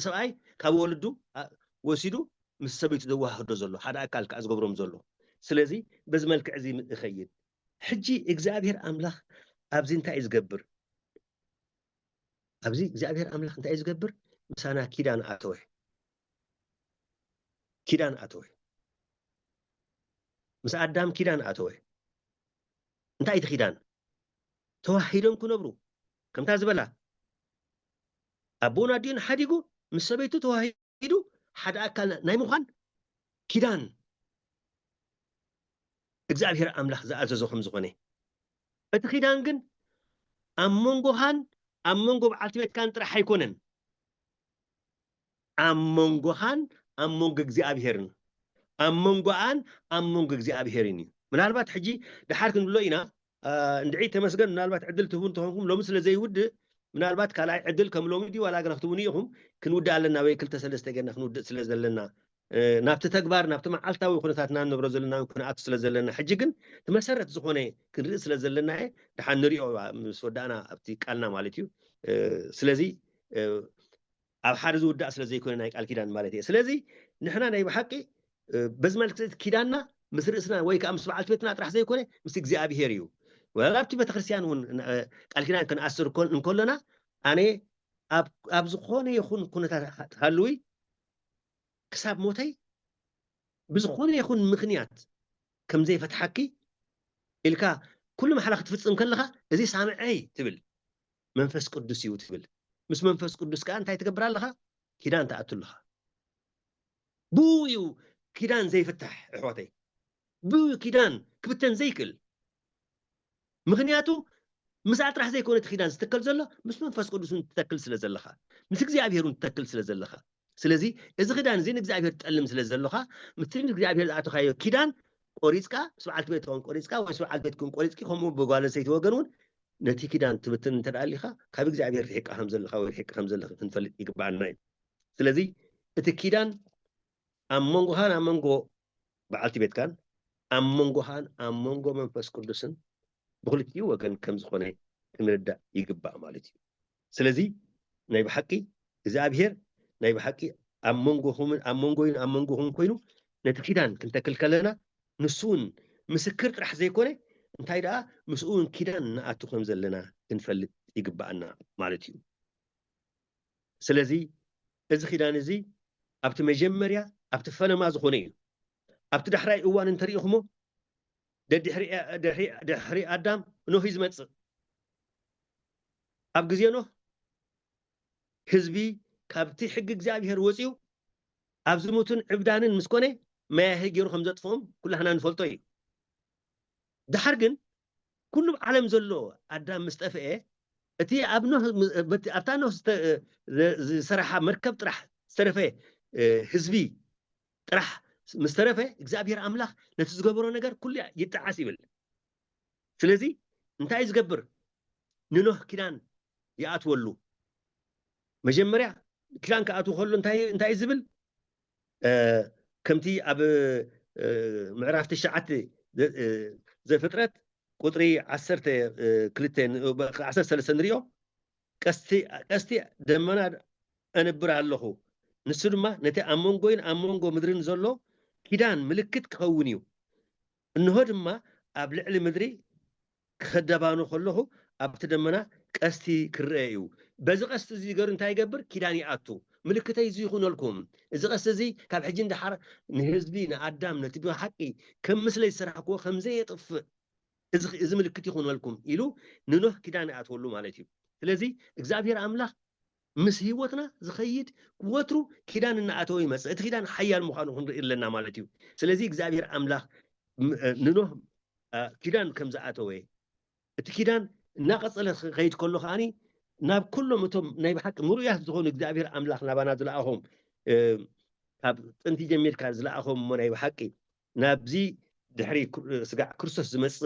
ሰብኣይ ካብ ወልዱ ወሲዱ ምስ ሰበይቱ ዘዋህዶ ዘሎ ሓደ ኣካል ከዓ ዝገብሮም ዘሎ ስለዚ በዚ መልክዕ እዚ ይኸይድ ሕጂ እግዚኣብሔር ኣምላኽ ኣብዚ እንታይ እዩ ዝገብር ኣብዚ እግዚኣብሔር ኣምላኽ እንታይ እዩ ዝገብር ምሳና ኪዳን ኣተወ ምስ ኣዳም ኪዳን ኣተወ እንታይ እቲ ኪዳን ተዋሂዶም ክነብሩ ከምታ ዝበላ ኣቦን ኣዲን ሓዲጉ ምስ ሰበይቱ ተዋሂዱ ሓደ ኣካል ናይ ምዃን ኪዳን እግዚኣብሔር ኣምላኽ ዝኣዘዞ ከም ዝኾነ እቲ ኪዳን ግን ኣብ መንጎኻን ኣብ መንጎ በዓልቲ ቤትካን ጥራሕ ኣይኮነን ኣብ መንጎኻን ኣብ መንጎ እግዚኣብሔርን ኣብ መንጎኣን ኣብ መንጎ እግዚኣብሔርን እዩ ምናልባት ሕጂ ድሓር ክንብሎ ኢና እንድዒ ተመስገን ምናልባት ዕድል ትህቡ እንተኾንኩም ሎሚ ስለ ዘይውድእ ምናልባት ካልኣይ ዕድል ከም ሎሚ ድዩ ዋላ ግን ክትቡን ኢኹም ክንውድእ ኣለና ወይ 2-3 ጌርና ክንውድእ ስለ ዘለና ናብቲ ተግባር ናብቲ መዓልታዊ ኩነታትና ንብሮ ዘለና ኩነኣቱ ስለ ዘለና ሕጂ ግን ትመሰረት ዝኾነ ክንርኢ ስለ ዘለና ድሓን ንሪኦ ምስ ወዳእና ኣብቲ ቃልና ማለት እዩ ስለዚ ኣብ ሓደ ዝውዳእ ስለ ዘይኮነ ናይ ቃል ኪዳን ማለት እየ ስለዚ ንሕና ናይ ብሓቂ በዚ መልክዕ ኪዳንና ምስ ርእስና ወይ ከዓ ምስ በዓልቲ ቤትና ጥራሕ ዘይኮነ ምስ እግዚኣብሔር እዩ ወላብቲ ቤተክርስትያን እውን ቃል ኪዳን ክንኣስር እንከለና ኣነ ኣብ ዝኾነ ይኹን ኩነታት ሃልዊ ክሳብ ሞተይ ብዝኾነ ይኹን ምክንያት ከም ዘይፈትሐኪ ኢልካ ኩሉ መሓላ ክትፍፅም ከለካ እዚ ሳምዐይ ትብል መንፈስ ቅዱስ እዩ ትብል ምስ መንፈስ ቅዱስ ከዓ እንታይ ትገብር ኣለኻ ኪዳን ተኣቱ ኣለኻ ብኡ እዩ ኪዳን ዘይፍታሕ ኣሕዋተይ ብኡ ኪዳን ክብተን ዘይክእል ምክንያቱ ምስ ጥራሕ ዘይኮነ እቲ ኪዳን ዝተከል ዘሎ ምስ መንፈስ ቅዱስ ትተክል ስለ ዘለኻ ምስ እግዚኣብሔር ትተክል ስለ ዘለኻ ስለዚ እዚ ኪዳን እዚ ንእግዚኣብሔር ትጠልም ስለ ዘለኻ ምስ እግዚኣብሔር ዝኣተኻዮ ኪዳን ቆሪፅካ ምስ በዓልቲ ቤትኩም ቆሪፅካ ወይ ምስ በዓልቲ ቤትኩም ቆሪፅኪ ከምኡ ብጓል ኣንስተይቲ ወገን እውን ነቲ ኪዳን ትብትን እንተደኣሊኻ ካብ እግዚኣብሔር ርሒቕካ ከም ዘለኻ ወይ ርሒቕካ ከም ዘለኻ ክንፈልጥ ይግባአና እዩ ስለዚ እቲ ኪዳን ኣብ መንጎኻን ኣብ መንጎ በዓልቲ ቤትካን ኣብ መንጎኻን ኣብ መንጎ መንፈስ ቅዱስን ብክልቲኡ ወገን ከም ዝኾነ ክንርዳእ ይግባእ ማለት እዩ ስለዚ ናይ ብሓቂ እግዚኣብሔር ናይ ብሓቂ ኣብ መንጎኹም ኮይኑ ነቲ ኪዳን ክንተክል ከለና ንሱ እውን ምስክር ጥራሕ ዘይኮነ እንታይ ደኣ ምስኡ እውን ኪዳን ንኣቱ ከም ዘለና ክንፈልጥ ይግባአና ማለት እዩ ስለዚ እዚ ኪዳን እዚ ኣብቲ መጀመርያ ኣብቲ ፈለማ ዝኾነ እዩ ኣብቲ ዳሕራይ እዋን እንተሪኢኹሞ دحري آدم نوح يزمت أبجزي نوح حزبي كابتي حق إجزابي هروسيو أبزموتن عبدانن مسكونة ما هيجرو خمسة فهم كلها نفلتوي دحرجن كل عالم زلوا آدم مستفئة أتي أبنه أبتانه صراحة مركب طرح استرفه حزبي طرح مسترفه إجزابير أملاخ نتزجبرو نجار كل يتعاسبل سلزي أنت عايز جبر ننوح كيران يأتولو مجمريا كيران كأتو خلو أنت عايز زبل كمتي أب معرفة الشعات زي فترة قطري عسرت كلتين عسر سلسنريو قستي دمنا أنبر الله نسرما نتي أمونغو مدرين زلو كيدان ملكت كونيو إنه دما أبلع المدري خدبانو خلوه أبتدمنا قستي كرأيو بز قست زي قرن تاي قبر كيداني آتو ملكتي زي يخون لكم إذا قست زي كاب حجين دحر نهزبين آدم نتبه حقي كم مثل يسرحكو خمزة يطف إذا ملكتي يخون لكم إلو ننوح كيداني آتو له مالتي لذي إجزابير أملاخ مس هيوتنا زخيد وترو كيدان النعاتو يمس كيدان حيال مخانو هنر إلنا مالتيو سلازي إجزابير أملاخ ننوح كيدان كم زعاتوي كيدان ناقص له خيد كله خاني ناب كله متم نايب حق مريح زخون إجزابير أملاخ نابانا زلاهم أنت جميل كان زلاهم منايب حقي نابزي دحري سقع كرسوس زمس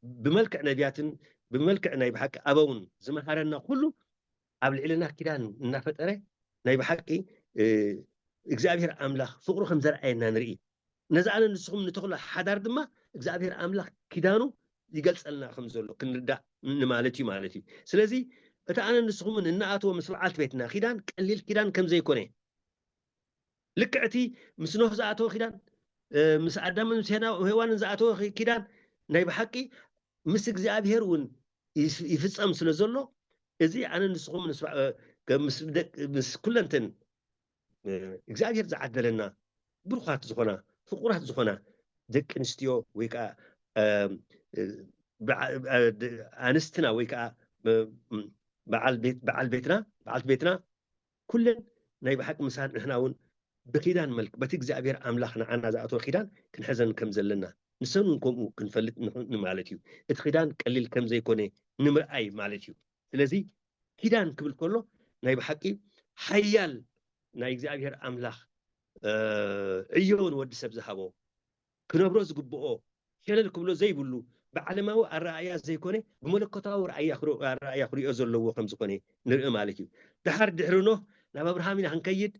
بملك نبيات بملك نايب حق أبون زمهارنا كله قبل إلنا كيدان نفتره نايب حقي إجزابير أملاخ فقرو خمزر أينا نرئي نزعنا نسخم نتخلى حدار دما إجزابير أملاخ كيدانو يقلس لنا خمزولو كنردا مالتي سلازي أنا نسخم من النعاتو مسرعات بيتنا كيدان قليل كيدان كم زي كوني لكعتي مسنوح زعاتو كيدان مس آدم مسهنا وهوان زعاتو كيدان نايب حقي مس إجزابير ون يفصم سلازولو إذا أنا نسخم نسمع مس كلنتن إجزاجر زعدلنا بروخات زخنا فقرات زخنا دك نستيو ويكا أنستنا ويكا بعال بيتنا كلن نايب حق مسان إحنا ون بكيدان ملك بتجزابير أملاخنا عنا زعتو خيدان كنحزن كم زلنا نسونكم كنفلت نمالتيو اتخيدان قليل كم زي كوني نمر أي مالتيو ስለዚህ ኪዳን ክብል ከሎ ናይ ብሓቂ ሓያል ናይ እግዚአብሔር ኣምላኽ ዕዮውን ወዲ ሰብ ዝሃቦ ክነብሮ ዝግብኦ ሸለል ክብሎ ዘይብሉ ብዓለማዊ ኣረኣያ ዘይኮነ ብመለኮታዊ ኣረኣያ ክሪኦ ዘለዎ ከም ዝኾነ ንርኢ ማለት እዩ ድሕሪ ኖህ ናብ ኣብርሃም ኢና ክንከይድ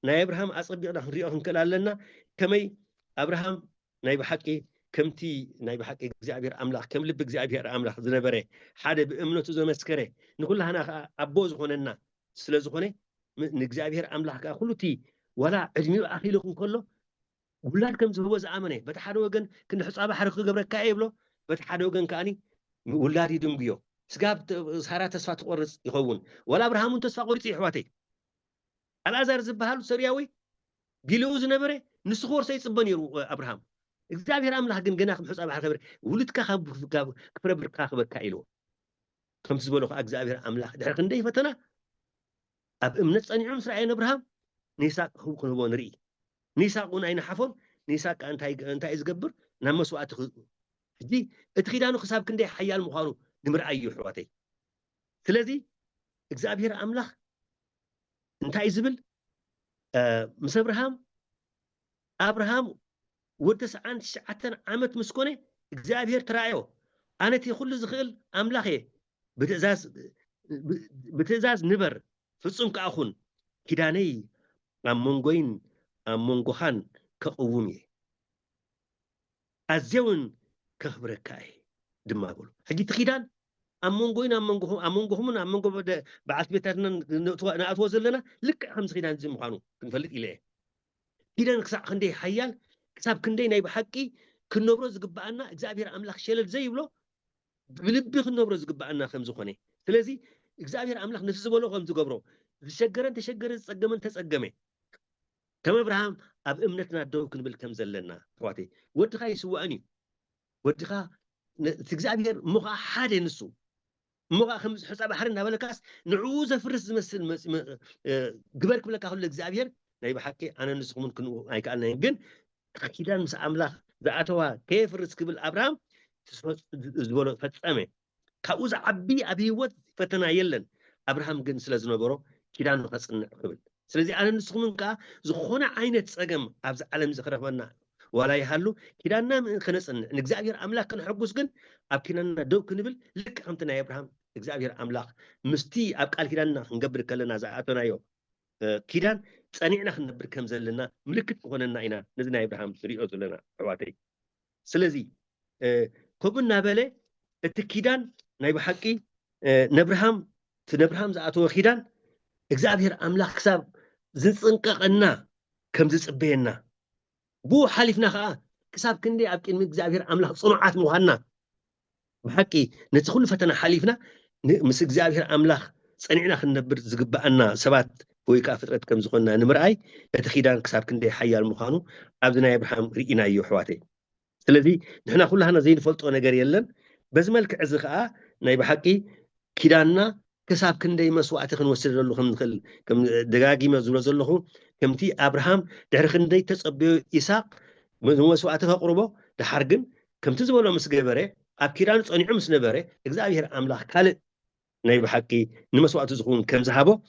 ናይ ኣብርሃም ኣፀቢቕና ክንሪኦ ክንክእል ኣለና ከመይ ኣብርሃም ናይ ብሓቂ ከምቲ ናይ ብሓቂ እግዚአብሔር ኣምላኽ ከም ልብ እግዚአብሔር ኣምላኽ ዝነበረ ሓደ ብእምነቱ ዘመስከረ ንኩላህና ኣቦ ዝኾነና ስለ ዝኾነ ንእግዚአብሔር ኣምላኽ ከዓ ኩሉ እቲ ወላ ዕድሚኡ ኣኺሉ ከሎ ውላድ ከም ዝህቦ ዝኣመነ በቲ ሓደ ወገን ክንሕፃባ ሓደ ክገብረካ የብሎ በቲ ሓደ ወገን ከዓኒ ውላድ ይድንግዮ ስጋብ ሳራ ተስፋ ትቆርፅ ይኸውን ወላ ኣብርሃምን ተስፋ ቆሪፁ ይሕዋተይ ኣልዓዛር ዝበሃል ሰሪያዊ ቢልኡ ዝነበረ ንሱ ክወርሶ ይፅበ ነይሩ ኣብርሃም እግዚአብሔር ኣምላኽ ግን ገና ከም ሕፃባ ክብር ውልድካ ክፍረብርካ ክበካ ኢልዎ ከምቲ ዝበሎ ከዓ እግዚአብሔር ኣምላኽ ድሕሪ ክንደይ ፈተና ኣብ እምነት ፀኒዑ ምስ ረኣየን ኣብርሃም ንይስሓቅ ክንህቦ ንርኢ ንይስሓቅ እውን ኣይነሓፎን ንይስሓቅ እንታይ እዩ ዝገብር ናብ መስዋእቲ ሕጂ እቲ ኺዳኑ ክሳብ ክንደይ ሓያል ምዃኑ ንምርኣይ እዩ ኣሕዋተይ ስለዚ እግዚአብሔር ኣምላኽ እንታይ እዩ ዝብል ምስ ኣብርሃም ወደ 99 ዓመት ምስ ኮነ እግዚአብሔር ተራእዮ ኣነቲ ኩሉ ዝኽእል ኣምላኽ እየ ብትእዛዝ ንበር ፍጹም ከኣኹን ኪዳነይ ኣብ መንጎይን ኣብ መንጎኻን ከቕውም እየ ኣዝየውን ከኽብረካ እየ ድማ በሉ ሕጂ እቲ ኪዳን ኣብ መንጎይን ኣብ መንጎኹምን ኣብ መንጎ በዓልቲ ቤታትና ንኣትዎ ዘለና ልክዕ ከምዚ ኪዳን እዚ ምዃኑ ክንፈልጥ ኢለ እየ ኪዳን ክሳዕ ክንደይ ሓያል ክሳብ ክንደይ ናይ ብሓቂ ክንነብሮ ዝግባአና እግዚአብሔር ኣምላኽ ሸለል ዘይብሎ ብልቢ ክንነብሮ ዝግባአና ከም ዝኾነ ስለዚ እግዚአብሔር ኣምላኽ ነቲ ዝበሎ ከም ዝገብሮ ዝሸገረን ተሸገረ ዝፀገመን ተፀገመ ከም ኣብርሃም ኣብ እምነትና ደው ክንብል ከም ዘለና ኣሕዋተይ ወድኻ ይስዋእን እዩ ودخا تجزابير مخا حاد نسو مخا خمس حساب حرن هبلكاس نعوز فرس مسل جبرك بلك أقول لك زابير ناي بحكي أنا نسخ ممكن أي كأنه يمكن كيدان مس أملاخ ذاتوا كيف رزق بالأبرام زبولو فتامه كأوز أبي وات فتنا يلن أبراهام جن سلازنا برو كيدان خصنا قبل سلازي أنا نسخ منك زخونا عينة سجم أبز علم زخرفنا ولا يحلو كيداننا خنص إن إجزاء أملاك كن حقوس جن أبكينا دو كنبل لك أمتنا يا إبراهيم إجزاء أملاك مستي أبقال كيداننا نقبل كلنا زعاتنا يو كيدان تصنيعنا خنبر كم زلنا ملكت قوننا إنا نزنا إبراهيم سريعو زلنا عواتي سلازي كوبنا بله التكيدان نايب حقي نبرهام زعاتو خيدان إجزابير أملاك كساب زنققنا كم زصبينا بو حلفنا خا كساب كندي أبكي من إجزابير أملاك صنعات مهنا بحقي نتخل فتنا حلفنا مس إجزابير أملاك صنعنا خنبر زقبأنا سبات ويكا فترة كم زخنا نمرأي يتخيدان كساب كندي حيا المخانو عبدنا إبراهيم رئينا يحواتي الذي نحن كلنا زين فلت ونجار يلن بس ملك عزقة نايب حقي كيداننا كساب كندي مسوعة خنوسر له كم دقاقي مزول زلهم كم تي أبراهام دحر كندي تصبي إسحاق مسوعة قربه دحرجن كم تزول مسجبره أب كيدان صنيع مسنبره إجزاء أملاك كله نايب حقي نمسوعة زخون كم ذهبه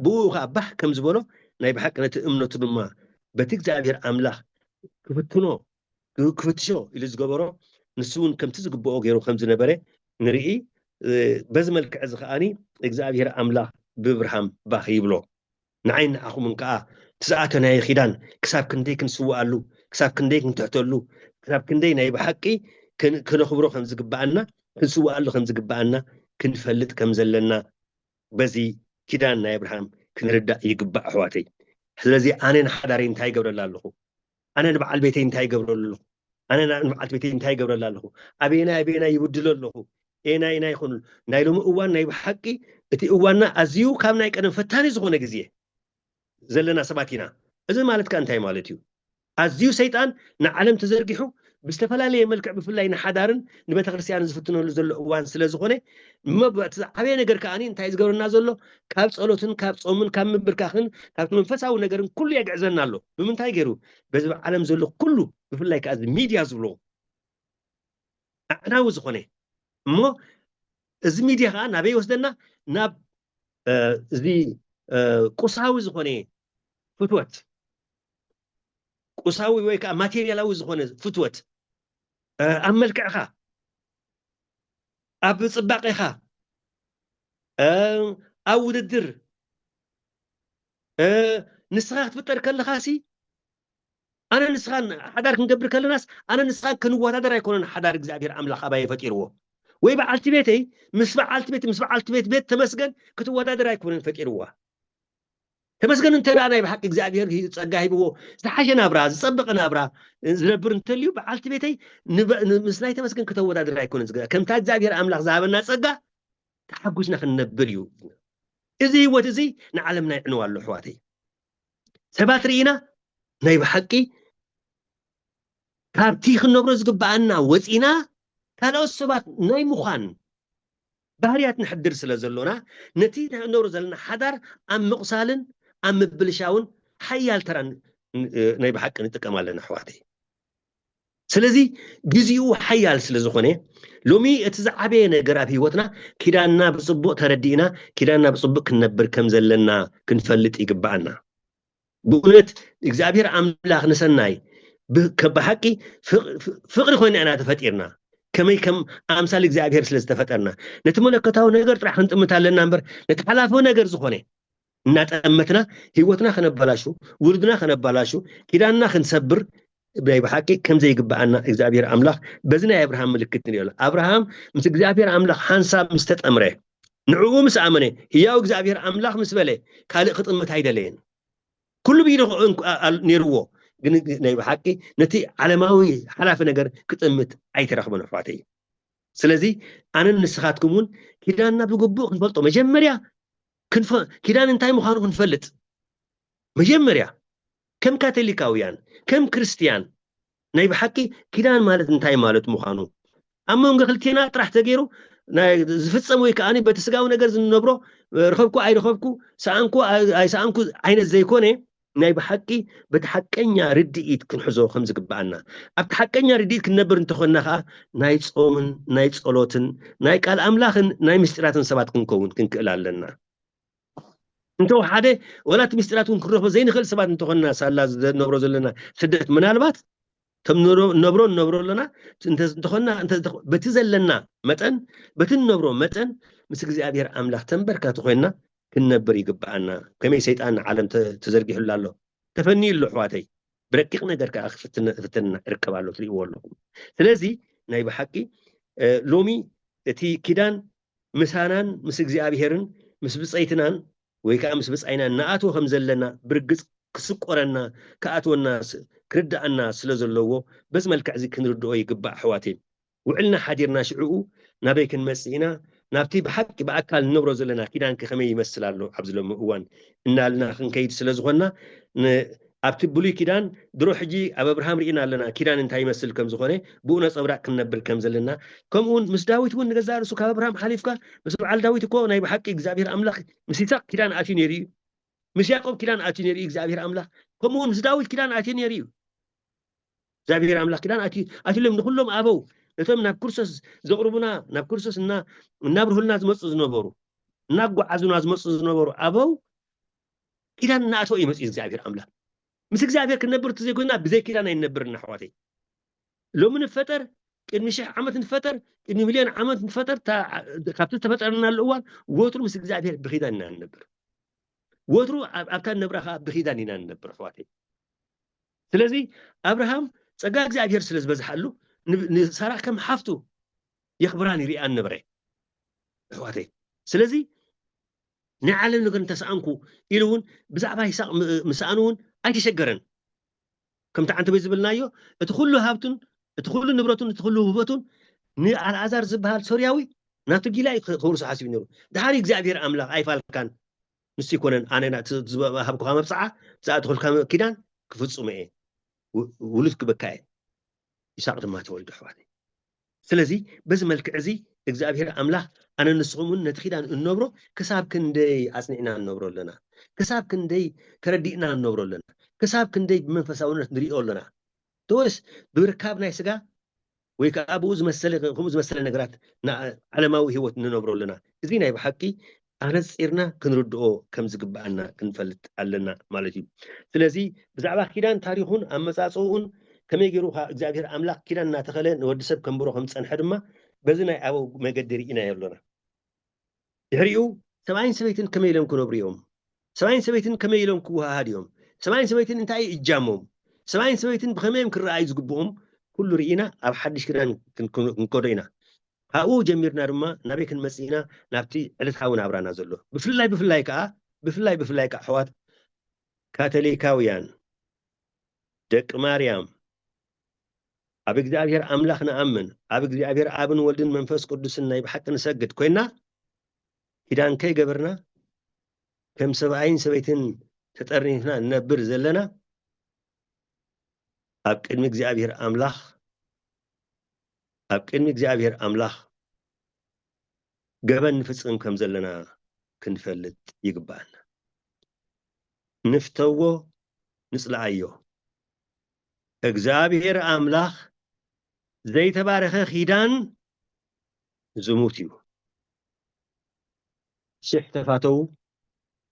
بو أبح كم زبونه نايب حق نتأمنه تنما بتجزاء أملاك كفتنو كفتشو إلى زجبره نسون كم تزجبوا غيره خمس نبره نرئي بزمل كعزخاني إجزابير أملا بإبراهيم باخيبلو نعين أخو من كا تساعتنا يا خيدان كساب كندي كنسوا قالو كساب كندي كنتعتلو كساب كندي نايب حقي كنخبرو خمس جبعنا كنسوا قالو خمس جبعنا كنفلت كم زلنا بزي كيدان يا إبراهيم كنردا يجبع حواتي الذي أنا حدارين تاي قبل الله أنا نبع البيتين تاي قبل الله أنا نبع البيتين تاي قبل الله أبينا يبدل الله إنا يخون نايلوم أوان نايب حقي أتي أواننا أزيو كام نايك أنا فتاني زغونة جزية زلنا سباتينا إذا مالت كان تاي مالتيو أزيو سيطان نعلم تزرقحو بستفلا لي ملكع بفلاي نحدارن نبات غرسيان زفتنو لزل أوان سلا زغونة ما بتعبي نجر كأني انتاي زغورنا زلو كاب صلوتن كاب صومن كاب مبركاخن كاب منفساو نجرن كل يجعزنا له بمن تاي جرو بس عالم زلو كله بفلاي كأز ميديا زلو أنا وزغونة مو إذا ميديا خان نبي وصلنا نب زي قصاوي زخونة فتوت قصاوي ويك ماتيريال أو زخونة فتوت أمل كأخا أب صباق خا أو الدر نسخة تفتر كل خاسي أنا نسخان حدارك نقبل كل الناس أنا نسخان كنوا هذا يكون حدارك زعبير عمل خبايا فتيروه ويبعلت بيتي مسبعلت بيت تمسجن كتوادر يكون فكروا تمسجن انت انا بحق እግዚአብሔር ጸጋሂብዎ ዝተሓሸና ብራ ዝጸብቕና ብራ ዝነብር እንተልዩ በዓልቲ ቤተይ ምስላይ ተመስገን ከተወዳደር ኣይኮነን ዝግዳ ከምታ እግዚአብሔር ኣምላኽ ዝሃበና ጸጋ ተሓጉስና ክንነብር እዩ እዚ ህይወት እዚ ንዓለምና ይዕንዋ ኣሎ ኣሕዋተይ ሰባት ርኢና ናይ ብሓቂ ካብቲ ክንነብሮ ዝግባአና ወፂና ካልኦት ሰባት ናይ ምዃን ባህርያት ንሕድር ስለ ዘሎና ነቲ ንነብሮ ዘለና ሓዳር ኣብ ምቕሳልን ኣብ ምብልሻውን ሓያል ተራን ናይ ብሓቂ ንጥቀም ኣለና ኣሕዋተይ ስለዚ ግዜኡ ሓያል ስለ ዝኾነ ሎሚ እቲ ዝዓበየ ነገር ኣብ ሂወትና ኪዳንና ብፅቡቅ ተረዲእና ኪዳንና ብፅቡቅ ክንነብር ከም ዘለና ክንፈልጥ ይግባአና ብእውነት እግዚአብሔር ኣምላኽ ንሰናይ ብሓቂ ፍቅሪ ኮይና ኢና ተፈጢርና كمي كم أمثال እግዚአብሔር ስለዝተፈጠርና ነተመለከታው ነገር ጥራሕ ክንጥምት ኣለና እምበር ነተሓላፈው ነገር ዝኾነ እናጠመትና ህይወትና ከነበላሹ ውርድና ከነበላሹ ኪዳንና ክንሰብር ብላይ በሐቂ ከም ዘይግባአና እግዚአብሔር ኣምላኽ በዝና የአብርሃም ምልክት ንሪኦ አብርሃም ምስ እግዚአብሔር ኣምላኽ ሓንሳብ ምስ ተጠምረ ንዕኡ ምስ ኣመነ ህያው እግዚአብሔር ኣምላኽ ምስ በለ ካልእ ክጥምት ኣይደለየን ኩሉ ቢሉ ነይርዎ ግን ናይ በሐቂ ነቲ ዓለማዊ ሓላፊ ነገር ክጥምት ኣይተረኽበን ኣሕዋተይ ስለዚ ኣነ ንስኻትኩምን ኪዳንና ብግቡእ ክንፈልጦ መጀመርያ ኪዳን እንታይ ምዃኑ ክንፈልጥ መጀመርያ ከም ካቶሊካውያን ከም ክርስቲያን ناي بحكي كيدان مالت انتاي مالت مخانو أما هم قلتينا طرح تغيرو زفصم ወይ ከአኒ በተስጋው ነገር ዝንብሮ ረኸብኩ አይ ረኸብኩ ሰአንኩ አይ ሰአንኩ አይነት ዘይኮነ ናይ በሐቂ በተሐቀኛ ርድኢት ክንሕዞ ከም ዝግባአና ኣብ ተሐቀኛ ርድኢት ክንነብር እንተኾና ኸ ናይ ጾምን ናይ ጸሎትን ናይ ቃል ኣምላኽን ናይ ምስጢራትን ሰባት ክንከውን ክንክእል ኣለና እንተ ሓደ ወላት ምስጢራትን ክንረኽቦ ዘይንኽእል ሰባት እንተኾና ሳላ ዝነብሮ ዘለና ስደት ምናልባት تم نبرو لنا انتخلنا انت بتزلنا متن بتن نبرو متن مسك زي أبير أملاح تنبركة تخوينا كنا بري قبعنا كمي سيطان عالم تزرقي حل الله تفني اللحواتي بركقنا درك أخ فتن ركب على تري والله ثلاثي نايب حكي لومي تي كيدان مسانان مسك زي أبيهرن مسبس أيتنان ويكا مسبس أينا نأتو خمزلنا برقص كسقورنا كأتو الناس كرد الناس لزلوه بس ملك عزي كنردو يقبع حواتي وعلنا حديرنا شعوه نبيك نمسينا نبتي بحق بأكل نبرز لنا كيدان كخمي يمثل له عبد الله مؤوان إن لنا خنكيد سلزغنا أبتي بولي كيدان دروح جي أبو إبراهيم رئينا لنا كيدان انتهى يمثل كم زغني بونا صبرا كنبر كم زلنا كم ون مس داويت ون نجزار سوك أبو إبراهيم حليفك بس على داويت كو ناي بحق إجزابير أملاخ مسيتاق كيدان آتينيري مش يعقوب كيدان آتينيري إجزابير أملاخ كم ون مس داويت كيدان آتينيري زابير أملاك كدان أتي لهم كلهم أبو نتهم ناب كورسس زغربنا ناب كورسس نابره الناس مصز نبرو نقع عزنا مصز نبرو أبو كدان ناتو إيه مسيز زابير أملاك مسك زابير كنبر تزي كنا بزي كدان ينبر نحواتي لو من الفتر كن مش عمت الفتر كن مليون عمت الفتر تا خبت تفترنا الأول وترو مسك زابير بخيدان ننبر وترو أبتان نبرها بخيدان ننبر حواتي ስለዚህ أبراهام ጸጋ እግዚአብሔር ስለዝበዝሐሉ ንሳራ ከም ሓፍቱ ይኽብራን ይሪአን ነብረ ሕዋቴ ስለዚ ንዓለም ነገር ተሰአንኩ ኢሉውን ብዛዕባ ይስሐቅ ምሳአኑውን ኣይተሸገረን ከምታ አንተ በዝብልናዮ እቲ ኩሉ ሃብቱን እቲ ኩሉ ንብረቱን እቲ ኩሉ ውበቱን ንአልዓዛር ዝበሃል ሶርያዊ ናቱ ጊላይ ክውርሱ ሓሲቡ ነይሩ ድሓሪ እግዚአብሔር ኣምላኽ ኣይፋልካን ንስ ይኮነን ኣነና ሃብኩኻ መብፅዓ ዝኣትኹልካ ኪዳን ክፍጹም እየ ولدك بكاي يساق دما تولد حواتي سلازي بز ملك عزي اغزابير املاح انا نسخمون نتخيدان النبرو كساب كندي اسنعنا النبرو لنا كساب كندي كردينا النبرو لنا كساب كندي بمنفساونت نريو لنا توس بركابنا يسغا ويكا ابوز مسله خمس مسله نغرات علماوي هيوت ننبرو لنا ازينا بحقي أنا سيرنا كنردو كم زقبعنا كنفلت علنا مالتي سلازي بزعبا كيدان تاريخون أما ساسوون كم يجروها إجابير أملاك كيدان ناتخلين ودسب كم بروهم سن حرمة بزنا أو ما قدري إنا يلنا يهريو 70 سبيتين كم يلهم كنوا بريهم 70 سبيتين كم يلهم كوها هاديهم 70 سبيتين انتاي إجامهم 70 سبيتين بخميم كرأي زقبهم كل رئينا أو حدش كيدان كنكورينا هاو جميرنا رما نبيك المسينا نبتي علت حاون عبرانا زلو بفلاي كا حوات كاتوليكاويان دك مريم أبيك دي أبير أملاخنا أمن أبيك دي أبير أبن ولدن منفس قدسنا يبحق نسجد كوينا كيدان كي قبرنا كم 70 سبيتين تتقرني هنا نبر زلنا أبك إنك زي أبير أملاخ أبكنك زابير أملاخ قبل نفسهم كم زلنا كنفلت يقبان نفتوه نصلعيه اغزابير أملاخ زي تبارخ خيدان زموتيو شح تفاتو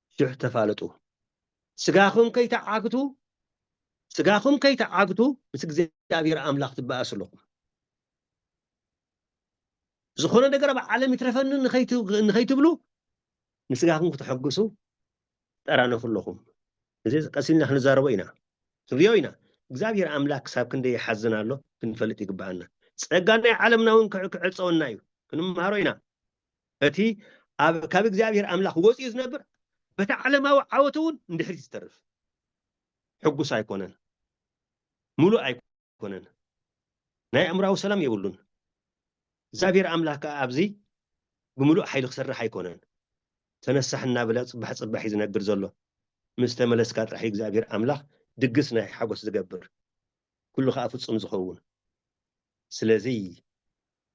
شح تفالتو سقاخم كي تعاقتو مسك زابير أملاخ تبقى أسلوكم زخونا نقرأ بعالم يترفن نخيتو بلو نسقاكم كتحقسوا ترانا كلكم زي قسينا احنا زاروينا سبيوينا እግዚአብሔር አምላክ ሳብ ክንደ ይሐዝናሎ ክንፈልጥ ይግባአና ጸጋና ዓለምናውን ክዕጾናዩ ክንማሮይና እቲ ካብ እግዚአብሔር አምላክ ወፂኡ ዝነብር በታ ዓለማዊ ዓወቱን እንድሕር ይስተርፍ ሕጉስ ኣይኮነን ሙሉ ኣይኮነን ናይ አምራው ሰላም ይብሉን እግዚአብሔር አምላክ ኣብዚ بملوء حيل خسر حيكونن تنسحنا بلا صبح يزنقر زلو مستملسكات راح يجزابير أملاح دقسنا حقوس زقبر كله خاف تصم زخون سلازي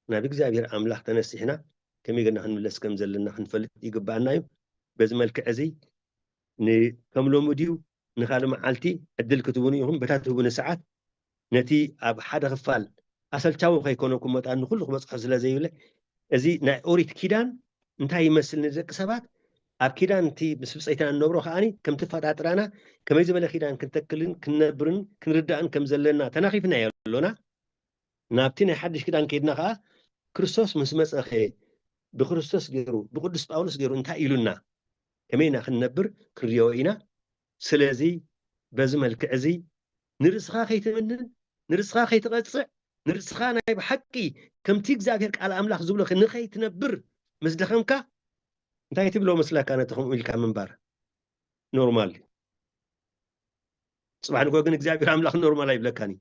نبي እግዚአብሔር አምላክ ተነስሕና ከመይ ገና ክንምለስ ከም ዘለና ክንፈልጥ ይግባአና እዩ በዚ መልክዕ እዚ ከም ሎሚ ድዩ ንካልእ መዓልቲ ዕድል ክትቡን ኢኹም በታ ትህቡኒ ሰዓት ነቲ ኣብ ሓደ ክፋል ኣሰልቻዊ ከይኮነኩም መጣን ንኩሉ ክበፅሖ ስለ ዘይብለ እዚ ናይ ኦሪት ኪዳን እንታይ ይመስል ንደቂ ሰባት ኣብ ኪዳን እቲ ምስ ብፅይትና እንነብሮ ከዓኒ ከምቲ ፈጣጥራና ከመይ ዝበለ ኪዳን ክንተክልን ክንነብርን ክንርዳእን ከም ዘለና ተናኺፍና የሎና ናብቲ ናይ ሓድሽ ኪዳን ከይድና ከዓ ክርስቶስ ምስ መፀኸ ብክርስቶስ ገይሩ ብቅዱስ ጳውሎስ ገይሩ እንታይ ኢሉና ከመይና ክንነብር ክንሪኦ ኢና ስለዚ በዚ መልክዕ እዚ ንርእስኻ ከይትምንን ንርእስኻ ከይትቐፅዕ ንርእስኻ ናይ ብሓቂ ከምቲ እግዚኣብሔር ቃል ኣምላኽ ዝብሎ ንኸይትነብር ምስ ደኸምካ እንታይ ትብሎ መስላካ ነቲ ከምኡ ኢልካ ምንባር ኖርማል ፅባሕ ንኮ ግን እግዚኣብሔር ኣምላኽ ኖርማል ኣይብለካኒ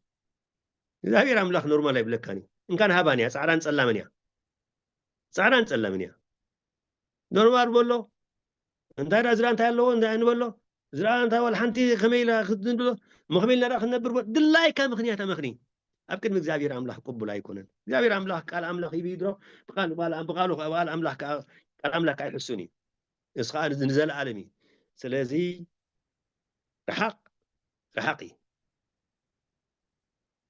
እግዚአብሔር አምላክ ኖርማል አይብለካኒ እንካን ሃባንያ ጻዕዳን ጸላምን ያ ጻዕዳን ጸላምን ያ ኖርማል ቦሎ እንታይ ዳዝራ እንታይ ያለው እንታይ እንበሎ ዝራ እንታይ ወል ሓንቲ ከመይላ ክትንብሎ መኽሜልና ዳ ክንነብር ድላይካ ምክንያት መኽኒ ኣብ ቅድሚ እግዚአብሔር አምላክ ቅቡል ኣይኮነን እግዚአብሔር አምላክ ቃል አምላክ ይብድሮ ቃል አምላክ አይሕሱኒ እስኻ ንዘለዓለም ስለዚ ረሓቂ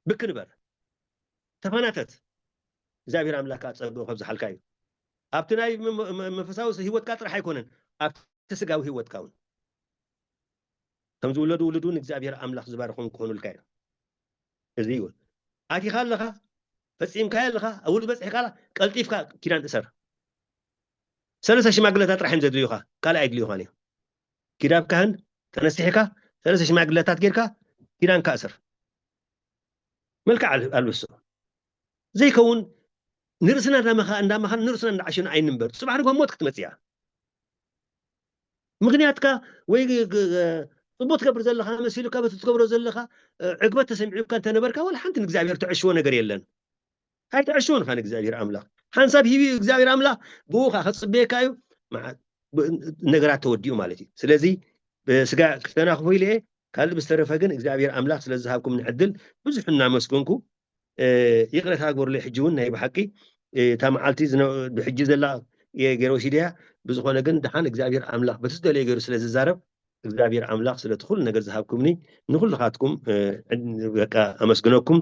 ብክንበር ተፈናተት እግዚአብሔር አምላክ አጸብቆ ከብዝሓልካ እዩ ኣብቲ ናይ መንፈሳዊ ህይወትካ ጥራሕ ኣይኮነን ኣብቲ ስጋዊ ህይወትካ እውን ከም ዝውለዱ ውልዱን እግዚአብሔር አምላክ ዝባርኹም ክኾኑልካ እዩ እዚ እዩ ኣቲኻ ኣለኻ ፈፂምካ ኣለኻ ውሉድ በፂሕካ ቀልጢፍካ ኪዳን እሰር ሰለስተ ሽማግለታት ጥራሕ ዘድልዩኻ ካልእ ኣይድልዩኻን እዩ ኪዳን ካህን ተነሲሕካ ሰለስተ ሽማግለታት ጌርካ ኪዳንካ እሰር መልክዕ ኣልብሶ ዘይከውን ንርእስና እንዳመኻን ንርእስና እንዳዓሸኑ ኣይንበር ፅባሕ ንኮ ሞት ክትመፅያ ምክንያትካ ወይ ፅቡቅ ትገብር ዘለካ መሲሉካ በቲ ትገብሮ ዘለካ ዕግበት ተሰሚዑካ እንተነበርካ ወላ ሓንቲ ንእግዚአብሔር ትዕሽዎ ነገር የለን ኣይትዕሽዎን ካ ንእግዚአብሔር ኣምላኽ ሓንሳብ ሂቢ እግዚአብሔር ኣምላኽ ብኡኻ ከፅበየካ እዩ ነገራት ተወዲኡ ማለት እዩ ስለዚ ስጋ ክተናኽፎ ኢለ ካልእ ብዝተረፈ ግን እግዚአብሔር ኣምላኽ ስለ ዝሃብኩም ንዕድል ብዙሕ እናመስገንኩ ይቕረታ ግበርለይ ሕጂ እውን ናይ ብሓቂ እታ መዓልቲ ብሕጂ ዘላ ገይረ ወሲድያ ብዝኾነ ግን ድሓን እግዚአብሔር ኣምላኽ በቲ ዝደለየ ገይሩ ስለ ዝዛረብ እግዚአብሔር ኣምላኽ ስለ ትኩሉ ነገር ዝሃብኩምኒ ንኩልኻትኩም በቃ ኣመስግነኩም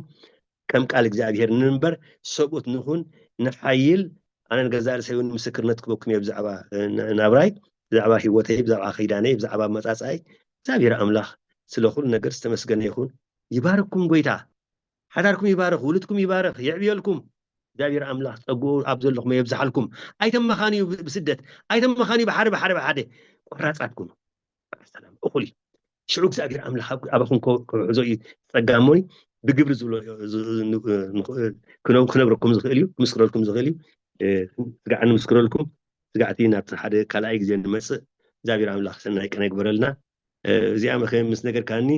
ከም ቃል እግዚአብሔር ንምንበር ሰብኡት ንኹን ንሓይል ኣነ ንገዛእ ርእሰይ እውን ምስክርነት ክበኩም እየ ብዛዕባ ናብራይ ብዛዕባ ሂወተይ ብዛዕባ ከይዳነይ ብዛዕባ መፃፅኣይ እግዚአብሔር ኣምላኽ ስለ ኩሉ ነገር ዝተመስገነ ይኹን ይባርኩም ጎይታ ሓዳርኩም ይባርኽ ውልድኩም ይባርኽ የዕብየልኩም እግዚአብሔር ኣምላኽ ፀጉኡ ኣብ ዘለኹም የብዝሓልኩም ኣይተመኻንዩ ብስደት ኣይተመኻንዩ ብሓደ ቆራፃት ኩኑ ሰላም እኹል ሽዑ እግዚአብሔር ኣምላኽ ኣበኹም ክውሕዞ እዩ ፀጋሞኒ ብግብሪ ዝብሎ ክነብረኩም ዝኽእል እዩ ክምስክረልኩም ዝኽእል እዩ ስጋዕ ንምስክረልኩም ስጋዕቲ ናብቲ ሓደ ካልኣይ ግዜ ንመፅእ እግዚአብሔር ኣምላኽ ሰናይ ቀነ ይግበረልና እዚኣ ምስ ነገር ካኒ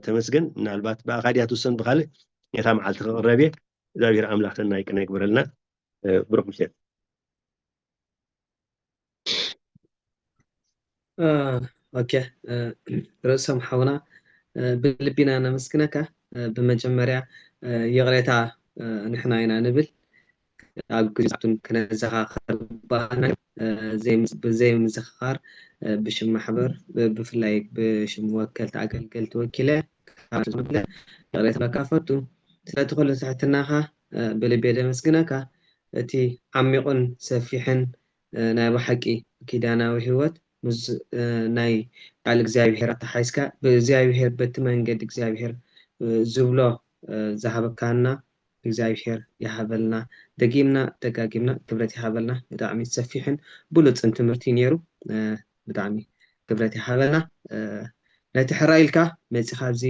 ተመስገን ምናልባት ብኣኻድያ ትውሰን ብካልእ ነታ መዓልቲ ክቕረብ እየ እግዚአብሔር ኣምላኽ ሰናይ ቀነ ይግበረልና ብሩክ ምሸት ኦኬ ርእሶም ሓውና ብልቢና ነመስግነካ ብመጀመርያ የቕሬታ ንሕና ኢና ንብል ኣብ ግዜቱን ክነዘኻኽር ባና ብዘይ ምዝኽኻር ብሽም ማሕበር ብፍላይ ብሽም ወከልቲ ኣገልገልቲ ወኪለ ካብዝብለ የቕሬታ ካፈቱ ስለቲ ኩሉ ትሕትናኻ ብልቤ ደመስግነካ እቲ ዓሚቑን ሰፊሕን ናይ ብሓቂ ኪዳናዊ ህይወት ናይ ቃል እግዚአብሔር ኣተሓይስካ ብእግዚአብሔር በቲ መንገዲ እግዚአብሔር ዝብሎ ዝሃበካና እግዚአብሔር ይሃበልና ደጊምና ደጋጊምና ክብረት ይሃበልና ብጣዕሚ ሰፊሕን ብሉፅን ትምህርቲ ነይሩ ብጣዕሚ ክብረት ይሃበልና ነቲ ሕራኢልካ መፂኻ ኣብዚ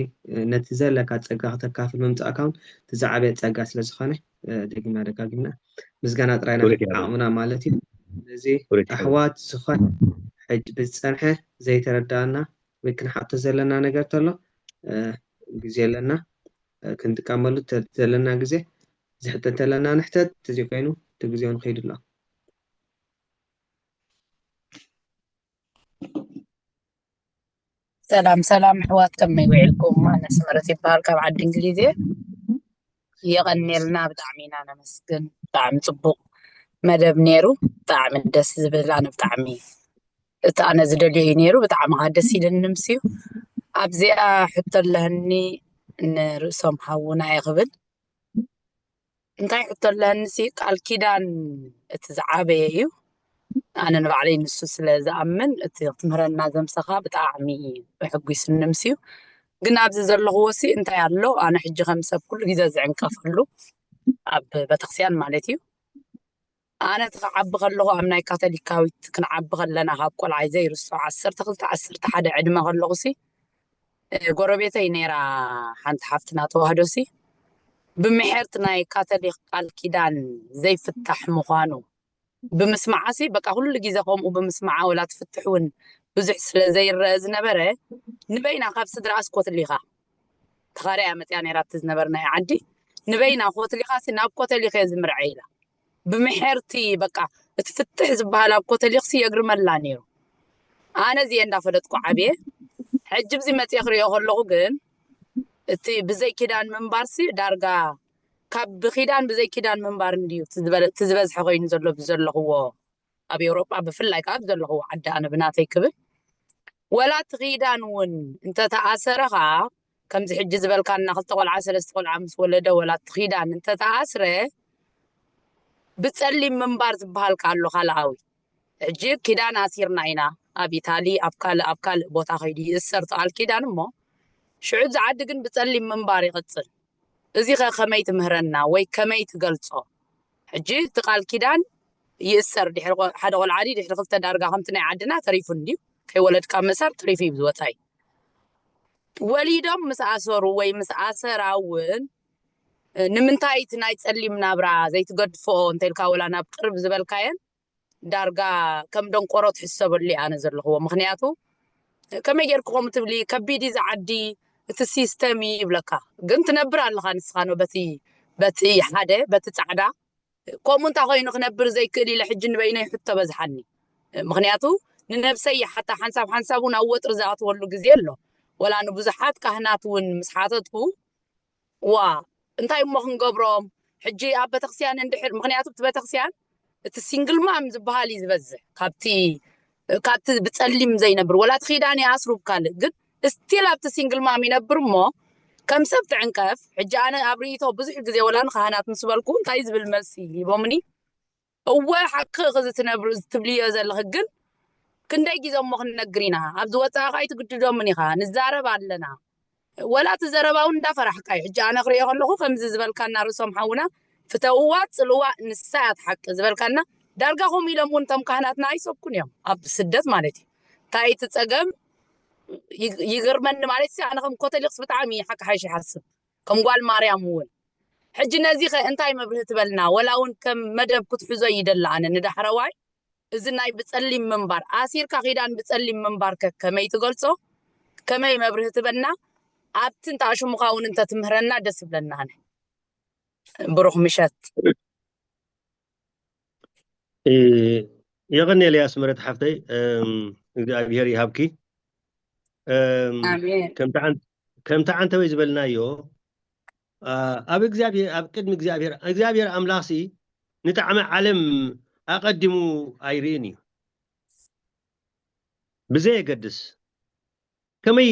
ነቲ ዘለካ ፀጋ ክተካፍል ምምፃእካ እውን ትዛዕበየ ፀጋ ስለ ዝኾነ ደጊምና ደጋጊምና ምስጋና ጥራይና ዓቕምና ማለት እዩ እዚ ኣሕዋት ዝኾነ ሕጂ ብዝፀንሐ ዘይተረዳእና ወይ ክንሓቶ ዘለና ነገር ተሎ ግዜ ኣለና ክንጥቀመሉ ዘለና ግዜ ዝሕተት ኣለና ንሕተት እዚ ኮይኑ እቲ ግዜው ንኸይዱ ኣሎ سلام حوات كم يوعلكم أنا سمرتي بهالكم عاد إنجليزي يغني لنا بدعمينا أنا مسكن طعم صبوق مدب نيرو طعم دس زبل أنا بطعمي أنا زدلي نيرو بطعم هادسي للنمسيو أبزي أحط لهني نرسم حونا يغبل انتي حط لهنسي قال كيدان تزعابي يو أنا نبعلي نسو سلازأمن تمرنا زمسخا بطعمي بحقي سنمسيو قلنا أبزي زرلغ وسي انت يالو أنا حجي خمسة بكل جيزة زعنكا فلو أب بتخسيان مالتيو أنا تقعب غلغو أمناي كاتاليكاويت كنعب غلنا هاكو العايزة يرسو عسر تخلت عسر تحاد عدما غلغسي قربيتي نيرا حانت حافتنا توهدوسي بمحيرتناي كاتاليك قال كيدان زي فتح مخانو بمسمعاسي بقى كل جيزة قوم وبمسمعه ولا تفتحون بزح زي الزنبرة نبينا خاف صدر أسكوت اللي خا تخاري عمت يعني رات نبرنا يعدي نبينا أخوت اللي خاص نابكوت اللي خيز مرعيلة بمحيرتي بقى تفتح زبها لابكوت اللي خسي يقرم اللانيرو أنا زي أندا فلتكو عبيه حجب زي ما تيخري يقول لغن تي بزي كيدان من بارسي دارجا كاب بخيدان بزي كيدان من بارنديو تزبز حقين زلو بزلو هو أبي أوروبا بفلاي كاب زلو هو عدا أنا بناتي كبر ولا تغيدان ون انت تأثرها كم زي حج زبل كان ناخذ تقول عسل استقول عمس ولا ولا تغيدان انت تأثره بتسلي من بارز بهالكالو خلاوي جيب كيدان أسير ناينا أبي تالي أبكال بوتا خيدي السرط على كيدان مو شعود زعدقن بتسلي من باري غتصل إذا خميت مهرنا وي كميت قلصو حجي تقال كيدان يسر دي حدا قول عادي دي حدا دارقا خمتنا عدنا تريفون دي كي ولد كامسر تريفي بزوتاي وليدهم مسعسر وي مسعسر عون نمنتاي تناي تسلي منابرا زي تقد فوق انت الكاولا نابقرب زبال كاين دارقا كم دون قروت حساب اللي أنا زر هو مخنياتو كما يركم تبلي كبيدي زعدي السيستمي يبلكا قنت نبر الله خانسخانو بتي حدا بتتعدا كوم انت خوين نخنبر زي كلي لحج نبينا يحط بزحني مخنياتو ننبسي حتى حنسابون أوت رزقات ولو جزيلو ولا نبزحات كهنات ون مسحاتتو انتي مخن قبرهم حجي أبا تخسيان اندحر مخنياتو بتبا تخسيان السنجل مام زبهالي زبزح كابتي بتسلم زي نبر ولا تخيداني أسرب كالك قد استيلا بتسنجل مام ينبر مو كم سبت عنكف حجي أنا أبريتو بزح جزي ولا نخانات نسبالكون تايز بالمرسي بومني هو حق غزت نبر تبليه زي الغقل كندا جيزا مخن نقرينها عبد وطا خايت قد دومني خا نزارب علنا ولا تزرباون دا فرح كاي حجي أنا أخري يغلقو خمز زبالكان رسوم حونا فتوات سلوات نسات حق زبالكان دارقاهم يلمون تم كهناتنا يسوبكون يوم أب سدت مالتي تاي تتسقم يغرمن مالتي أنا خم كوتا لقص بتعامي حق حيشي حسب كم قال ماريام ول حج نازيخة انتاي ما بتبلنا ولا ون كم مدب كنت حزو يدلعنا ندح رواي إذن بتسلم منبر آسير كخيدان بتسلم منبر كما يتقلصو كما ما بتبلنا عبتن تعشو مخاون انت تمهرنا دس بلنا بروح مشات يغني لي أسمرت حفتي እግዚአብሔር ይሃብኪ آمين ከምታ አንተ ወይ ዝበልናዮ ኣብ እግዚአብሔር ኣብ ቅድሚ እግዚአብሔር ኣምላኽሲ ንጣዕሚ ዓለም ኣቀዲሙ ኣይርኢን እዩ ብዘይ የገድስ ከመይ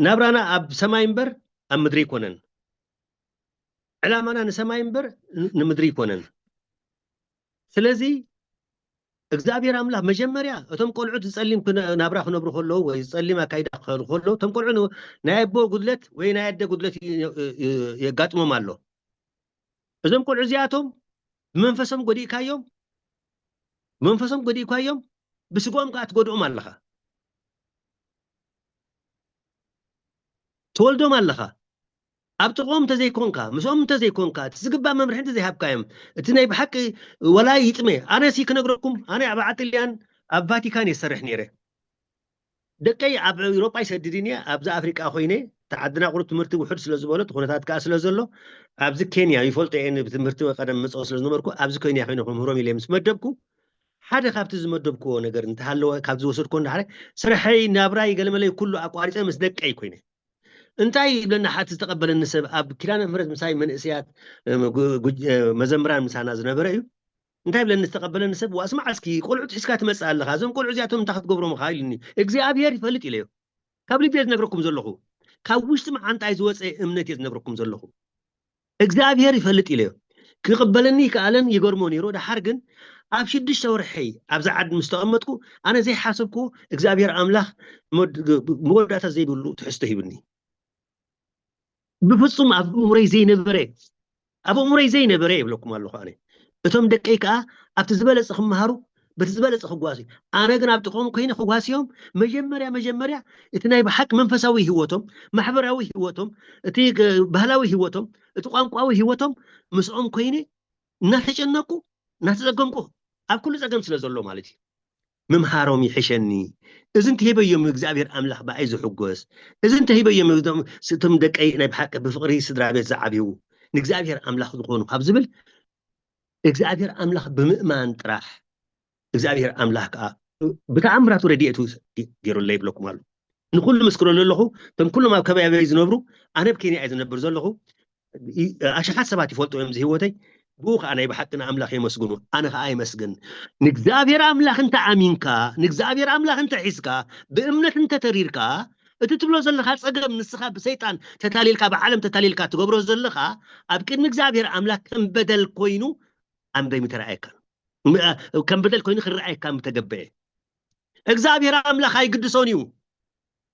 ናብራና ኣብ ሰማይ እምበር ኣብ ምድሪ ይኮነን ዕላማና ንሰማይ እምበር ንምድሪ ይኮነን ስለዚ እግዚአብሔር አምላክ መጀመሪያ እቶም ቆልዑት ዝጸሊም ናብራ ክነብሩ ከለው ወይ ዝጸሊም አካይዳ ክኸዱ ከለው እቶም ቆልዑ ናይ ኣቦ ጉድለት ወይ ናይ ኣደ ጉድለት የጋጥሞም ኣሎ እዞም ቆልዑ እዚኣቶም መንፈሶም ጎዲእካዮም ብስጎም ከዓ ትጎድኦም ኣለኻ ትወልዶም ኣለኻ ኣብ ጥቕኦም ተዘይኮንካ ምስኦም ተዘይኮንካ ትዝግባእ መምርሒ እንተዘይሃብካዮም እቲ ናይ ብሓቂ ወላ ይጥሜ ኣነ ሲ ክነግረኩም ኣነ ኣብ ዓጥልያን ኣብ ቫቲካን የሰርሕ ነይረ ደቀይ ኣብ ኤውሮጳ ይሰድድኒ ኣብዛ ኣፍሪቃ ኮይነ ተዓድና ቁሩብ ትምህርቲ ውሕድ ስለ ዝበሎ ኩነታት ከዓ ስለ ዘሎ ኣብዚ ኬንያ ይፈልጦ እየ ብትምህርቲ ቀደም መፅኦ ስለ ዝነበርኩ ኣብዚ ኬንያ ኮይነ ክምህሮም ኢለ ምስ መደብኩ حدا كابت زمدبكو نجر انت هلو كابت زوسدكو نحري سرحي نابراي قلملي كله أقواريته مسدك أي كوينه انتاي لنا حتى تقبل النسب اب كلان فرد مساي من اسيات مزمران مسانا زنبريو انتاي لنا تقبل النسب واسمع اسكي قلعت حسكات مسال لها زم قلعت زياتهم تاخذ قبروا مخايلني اغزابير يفلط اليو كابلي بيت نغركم زلخو كاوشت ما انت عايز وصي امنت ينغركم زلخو اغزابير يفلط اليو كيقبلني كالن يغرموني رو دحرغن اب شدش تورحي ابز عد مستقمطكو انا زي حاسبكو اغزابير املاح موداتا زي بلو تحستهيبني بفصم أبو مري زين بري أبو مري زين بري بلوكم الله خاني بتوم دقيقة أبتزبل سخم مهارو بتزبل سخم قواسي أنا جن أبتقوم كهين خواسيهم مجمريا إتناي بحق منفساوي هوتهم محبراوي هوتهم تيج بهلاوي هوتهم تقام قوي هوتهم مسؤوم كهيني ناتجنكو ناتزقمكو أب كل زقم سلزلو مالتي ممهارهم يحشني إذا انت هيبا يوم إغزابير أملاح بعيز حقوس إذا انت هيبا يوم ستم دك أي نايب حق بفقري سدرا بيت زعبيو نغزابير أملاح دقونو قبزبل إغزابير أملاح بمئمان تراح إغزابير أملاح بتعمرات رديئتو ديرو اللي بلوكم مالو نقول مسكرو للهو تم كل ما كبايا بيز نبرو أنا بكيني عايز نبر زلهو أشحات سباتي فولتو يمزي هوتي بوخ أنا يبحقنا أملاخ يمسجنو أنا خاي مسجن نجزابير أملاخ أنت عمينكا نجزابير أملاخ أنت حسكا بأمنة أنت تريركا تتبلو زلخا تصقب من السخا بسيطان تتاليلكا بعالم تتاليلكا تقبرو زلخا أبكر نجزابير أملاخ كم بدل كوينو أم بي مترعيكا كم بدل كوينو خرعيكا متقبعي اجزابير أملاخ هاي قدسونيو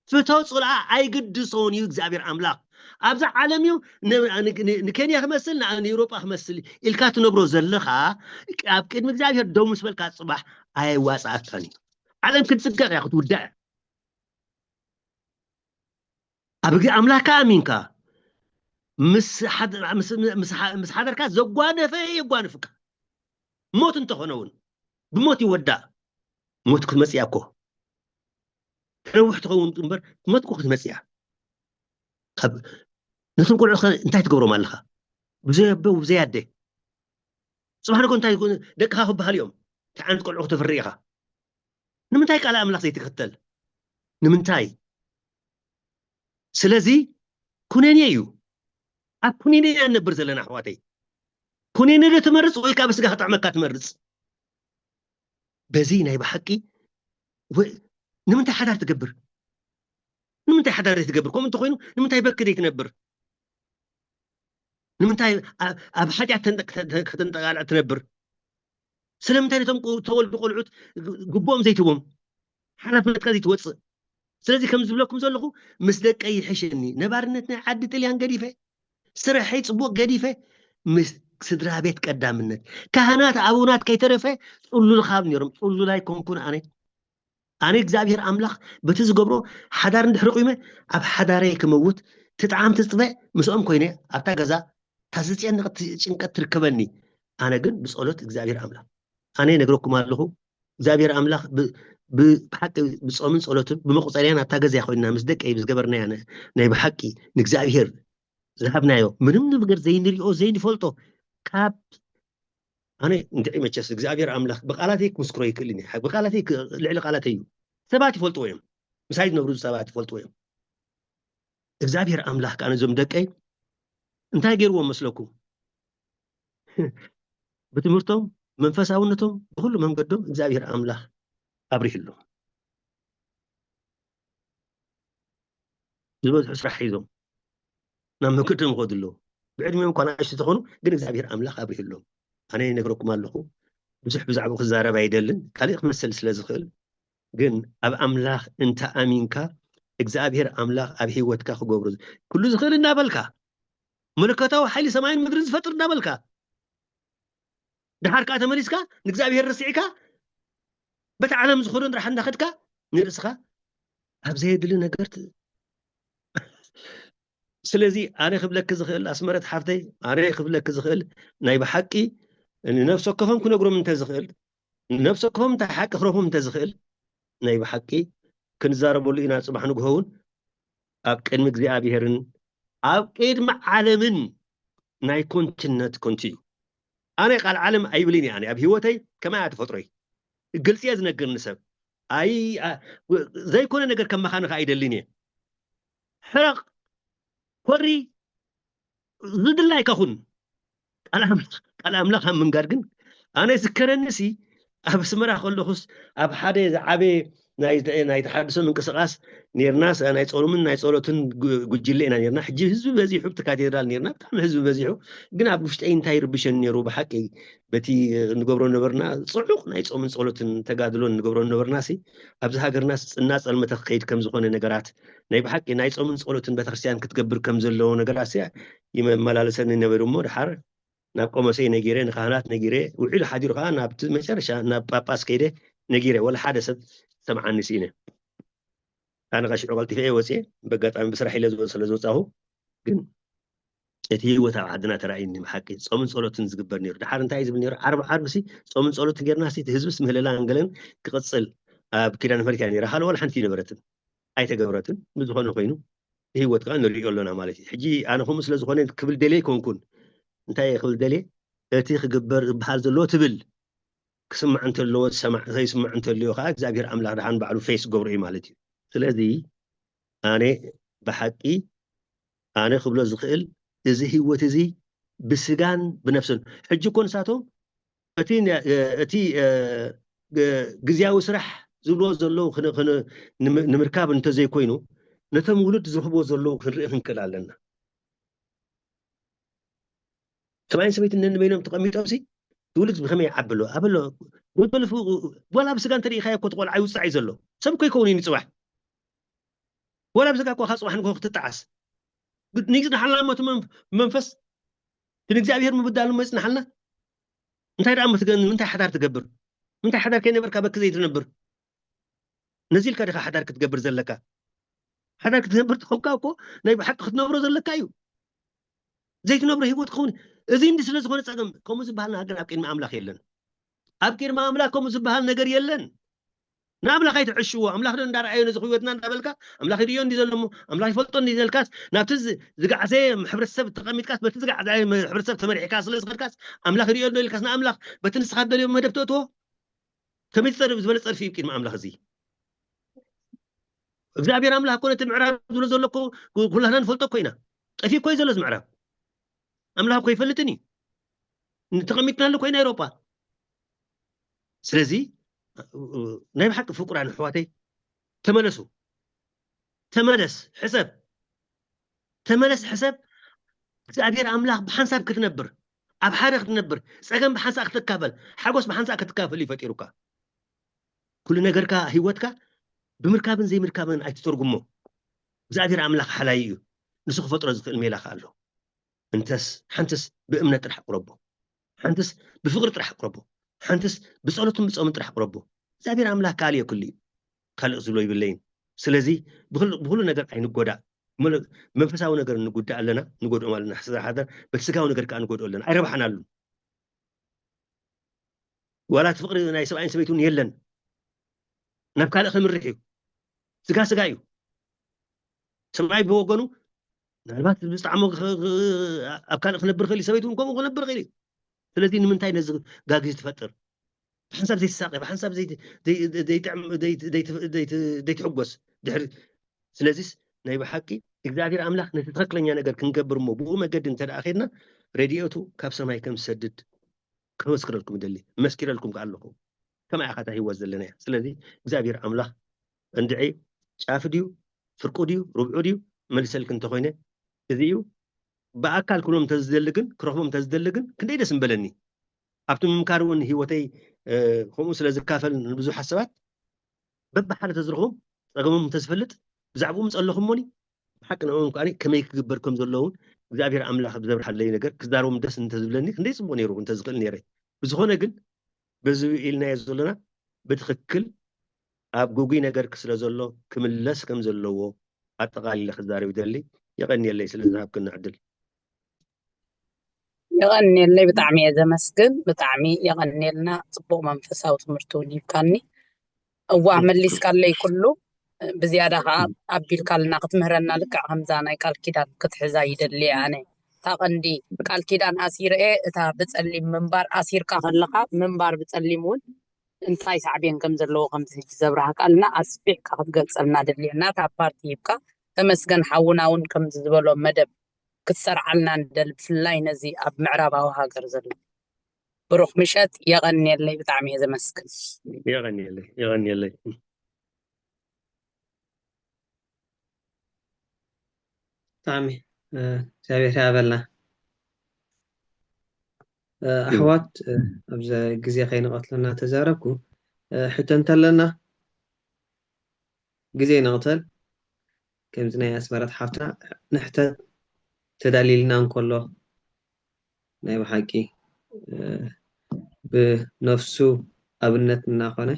فتو صلعا هاي قدسونيو اجزابير أملاخ أبزع عالميو نكينيا خمسل نعن أوروبا خمسل الكات نبرو زلخا أبكر مجزابير دوم سبل كات صباح أي واسعة ثاني عالم كنت سكر ياخد ودع أبكر أملاكا أمينكا مس حدركا زقوانة في يقوانة فكا موت انتخونون بموت يودع موت كل مسياكو تروح تخون تنبر موت كل مسيا خب نحن نقول انتهي تقبروا مالها بزيادة سبحانه كنت يكون دقها خبها اليوم تعال تقول أخته في الريقة نمنتاي قال أملاك زي تقتل نمنتاي سلازي كونين يو كونين أنا برز لنا حواتي كونين اللي تمرس ويكا بس قاعد تعمل تمرس بزينة يبقى حكي نمنتاي حدار تقبر نمنتاي حدار تقبر كم انتو خوينو نمنتاي بكر يتنبر نمنتاي أبحاجة تنتقال تنبر سلمتاي تول بقولعوت قبوم زيتهم حرف نتكذي توصل سلازي كم زبلكم زلخو مسدك أي حشني نبارنتنا عدت لي عن قديفة سرحي صبوق قديفة سدرا بيت قدامنا كهنات أبونات كي ترفه قولوا الخاب نيرم قولوا لا يكون كون أنا إغزابير أملاخ بتزقبرو حدار ندحرق يمه أب حداري كموت تتعام تستفع مسؤوم كوينة أبتا غزا تاسسي أنك تركبني أنا قل بسؤولت إغزابير أملاخ أنا نقرأكم هاللخو إغزابير أملاخ بحكي بصومن صلوتن بمقصرين أتاجز يا أخوينا مصدق أي بس قبرنا يعني بحكي نجزابير ذهبنا يو منهم نبغر زين ريو زين فولتو كاب أنا ندعي ما تشس نجزابير أملاخ بقالاتيك مسكروي كلني حق بقالاتيك العلق قالاتيو ثباتي فولتو يوم مساعد نبرز ثباتي فولتو يوم نجزابير أملاخ كأنا زم دقي أنت غير مسلكو بتمرتهم منفساونتهم كل ما مقدم نجزابير أملاخ أبريهلو زبط حسرح يدهم نعم كنت نقول له بعد ما يمكن أن تكونوا قل إغزابير أملاخ أبريهلو أنا نقرأكم الله بزح بزعبو خزارة بايدلن كاليق مثل سلازخل قل أب أملاخ أنت أمينك إغزابير أملاخ أبي هوتك خقوبرز كل زخل النابلك ملكته وحالي سماين مدرز فتر نابلك دحارك أتمريسك نغزابير رسعيك بتعلم زخورن رح ناخدك نرسخ أبزي يدل نقرت سلازي أنا خبلك زخيل أسمرت حفتي أنا خبلك زخيل نايب حقي إن نفسك كفهم كنا قرب من تزخيل نفسك كفهم تحق خرفهم تزخيل نايب حقي كن زاربوا لي ناس سبحانه جهون أكن مجزي أبيهرن أكيد مع عالمن ناي كنت كنتي أنا قال عالم أيبليني يعني أبي هوتي كما أتفطري قلت يا زنقر نسب أي زي كون نقر كم مخانخ عيد اللينية حرق كوري ضد الله يكون أنا أملاك هم من قارقن أنا أذكر النسي أب سمرة خلص أب حدا عبي نايت حدثوا من قصاص نيرناس أنا يتصوروا من نايتصورتن جوجلنا نيرنا حجي حزب بزيحو بتكاتيدرال نيرنا بتعمل حزب بزيحو قنا بفشتين تاير بشن نيرو بحقي بتي نقبرو نبرنا صعوق نايتصور من صولتن تقادلون نقبرو نبرناسي أبز هاجر الناس المتخيد كم زخون نجارات ناي بحقي نايتصور من صولتن بتخرسيان كتقبر كم زلو نجاراسي يملالسن نبرو مور حر نابقوم سي نجيري نخانات نجيري وعلى حدير خان نابت مشارشة ناب باباس كيده نجيري ولا حادث سمع النسينة أنا غاش عقلتي في وسي بقت عم بسرح إلى زوج سلزوجه جن تي وتع عدنا ترى إني محكي صومن صلوتن زقبرني ده حار انتهي زبني عرب سي صومن صلوتن غير ناسي تهزب اسمه لا انجلن كقصل بكده نفرك يعني رحال ولا حنتي نبرتن أي تجبرتن بزخون خينو هي وتقان نريق لنا مالتي حجي أنا خمس لزخونين قبل دلي كون انتهي قبل دلي تيخ جبر بحال زلو تبل كسمع أنت اللو سمع زي سمع أنت اللي يخاك زاجر أملاك عن بعلو فيس قبري مالتي سلذي أنا بحقي أنا خبلا زخيل إزهي وتزي بسجان بنفسه حج يكون ساتهم أتي جزياو سرح زلو خن نمركاب أنت زي كوينو نتم ولد زخبو زلو خن لنا سمعين سميت إن بينهم تقميت أوسي تولد بخمي عبلو قلت له ولا بسجان تري خايف كتقول عايز عايزلو سمكو يكونين يصبح ولا بسجان كو خاص واحد كو تتعس قلت نيجي نحلنا ما منفس تنجزي أبيهر مبدأ لما يسنحلنا انت رأى متقن انت حدار تقبر انت حدار كيني بركابك زي تنبر نزيل كاريخ حدار كتقبر زلكا حدار كتقبر تخوكاوكو نايب حق خدنبرو زلكا يو زي تنبر هيبوت خوني ازين دي سلس خوني تساقم كومو زبهالنا هقر أبكين ما أملاك يلن أبكين ما أملاك كومو زبهال نقر يلن نعمل خيط عشوا أملاك ندار عيون زخويتنا ندابلكا أملاك ريون دي زلمو أملاك فلطن دي زلكاس نابتز زقع زي محبر السبت تقميت كاس بتزقع زي محبر السبت تمرح كاس اللي صغر كاس أملاك ريون دي الكاس أملاك بتنسخ هذا اليوم ما دبتوتو كم يتصرف زبالة صار فيه يمكن ما أملاك زي እግዚአብሔር አምላክ ኮነ ተምዕራብ ዝሎ ዘለኮ ኩላና ንፈልጦ ኮይና ጠፊ ኮይ ዘሎ ዝምዕራብ አምላክ ኮይ ፈልጥኒ ንተቀሚጥናለ ኮይና ኤሮፓ ስለዚህ ናይ ብሓቂ ፍቁራን ኣሕዋተይ ተመለሱ ተመለስ ሕሰብ እግዚአብሔር አምላክ ብሓንሳብ ክትነብር ኣብ ሓደ ክትነብር ፀገም ብሓንሳብ ክትካፈል ሓጎስ ብሓንሳብ ክትካፈል ይፈጢሩካ ኩሉ ነገርካ ህይወትካ بمركبن زي مركبن أيتترجمه زادير عملاق حلايو نسخ فترة زخ الميلاخ قاله انتس حنتس بأمنة رح قربه حنتس بفقرة رح قربه حنتس بصلتهم بصومت رح قربه زادير عملاق كالية كلي خلق زلوي بالليل سلازي بقول نقدر عين الجودة منفساو نقدر نقود لنا نقود أمالنا حسد هذا بتسكاو نقدر كأن نقود لنا أي ربحنا له ولا تفقر إن يسوي عين سبيتون يلن نبكي لأخذ من رحيو سجايو سمعي بوجنو نالبات بيستعمل أبكار خنبر خلي سويتهم كم خنبر خلي 30 من تاين جاجز تفتر بحسب زي الساقي بحسب زي تعمل زي تحبس دحر سلازيس نايب حكي إقدار أملاك نتترك لنا نقدر كنكبر مو ما قد انت أخيرنا راديوتو كابسة ما يكم سدد كم أذكر لكم دلي مسكر لكم قال لكم كما أخذها هو زلنا سلازي إقدار أملاك عندي شافديو فرقوديو ربعوديو ملسلك انت خوينه اذيو باكل كلهم تزدلقن كرههم تزدلقن كندي دسم بلني ابتم مكارون هيوتي خمس لزكافل بزو حسابات ببحاله تزرخهم رقمهم تزفلت بزعبهم صلخهم موني حقنا انكاني كما يكبركم زلون እግዚአብሔር አምላክ ብዘብር حلي ነገር ክዛሮም ደስ እንተ ዝብለኒ ክንደይ ጽሞ ነይሩ እንተ ዝቅል ነይረ ብዝኾነ ግን በዚ ኢልና የዘለና በትክክል ኣብ ጉጉይ ነገር ክስለ ዘሎ ክምለስ ከም ዘለዎ ኣጠቃሊለ ክዛረብ ይደሊ يغنيلي ስለዝሃብክና ዕድል يغنيلي ብጣዕሚ እየ ዘመስግን ብጣዕሚ يغنيልና ጽቡቕ መንፈሳዊ ትምህርቲ እውን ይብካኒ እዋህ መሊስካለይ ኩሉ بزيادة أبيل كالنا قتمهرنا لك همزة ناي كال كيدان كتحزا يدلي أنا تاقندي كال كيدان أسير إيه تا بتسلم منبار أسير كهلقا منبار بتسلمون እንታይ ሳዕብየን ከም ዘለዎ ከም ዝብራህ ቃልና ኣስፊሕካ ክትገልፀልና ድልየና እታ ፓርቲ ይብቃ ተመስገን ሓውና እውን ከም ዝበሎ መደብ ክትሰርዓልና ንደሊ ብፍላይ ነዚ ኣብ ምዕራባዊ ሃገር ዘሎ ብሩኽ ምሸት የቐኒየለይ ብጣዕሚ እየ ዘመስግን يغني طعمي እግዚአብሔር ያበልና ኣሕዋት ኣብዚ ግዜ ከይንቀትለና ተዛረብኩ ሕቶ እንተለና ግዜ ንቅተል ከምዚ ናይ ኣስመረት ሓፍትና ንሕተት ተዳሊልና እንከሎ ናይ ብሓቂ ብነፍሱ ኣብነት እናኾነ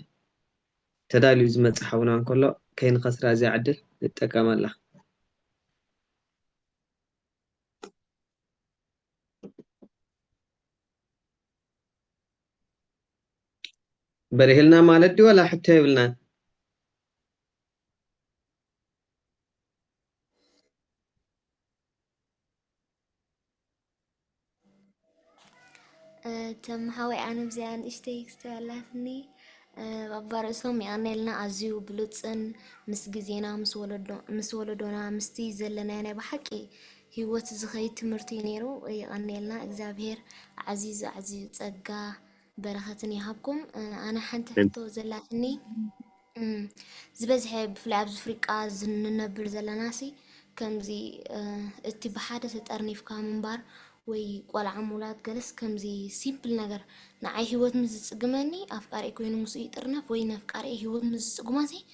ተዳልዩ ዝመፅእ ሓውና እንከሎ ከይንኸስራ እዚኣ ዕድል ንጥቀመላ بريهلنا مالدي ولا حتى يبلنا تم هواي أنا بزيان إشتيك استعلافني بارسهم يعني لنا أزيو بلوتسن مسجزينا مسولدونا مستي زلنا أنا بحكي هو تزخي تمرتي نيرو يعني لنا إجابير عزيز تجا برختني هابكم أنا حنت حتو زلافني زبزح بفلعب أفريقيا زننبر زلناسي كمزي اتباحات تترني في كامنبار وي قال عمولات جلس كمزي سيمبل نجر نعي هوت مزج جماني أفكار يكون مسوي ترنف وين أفكار هوت مزج جماسي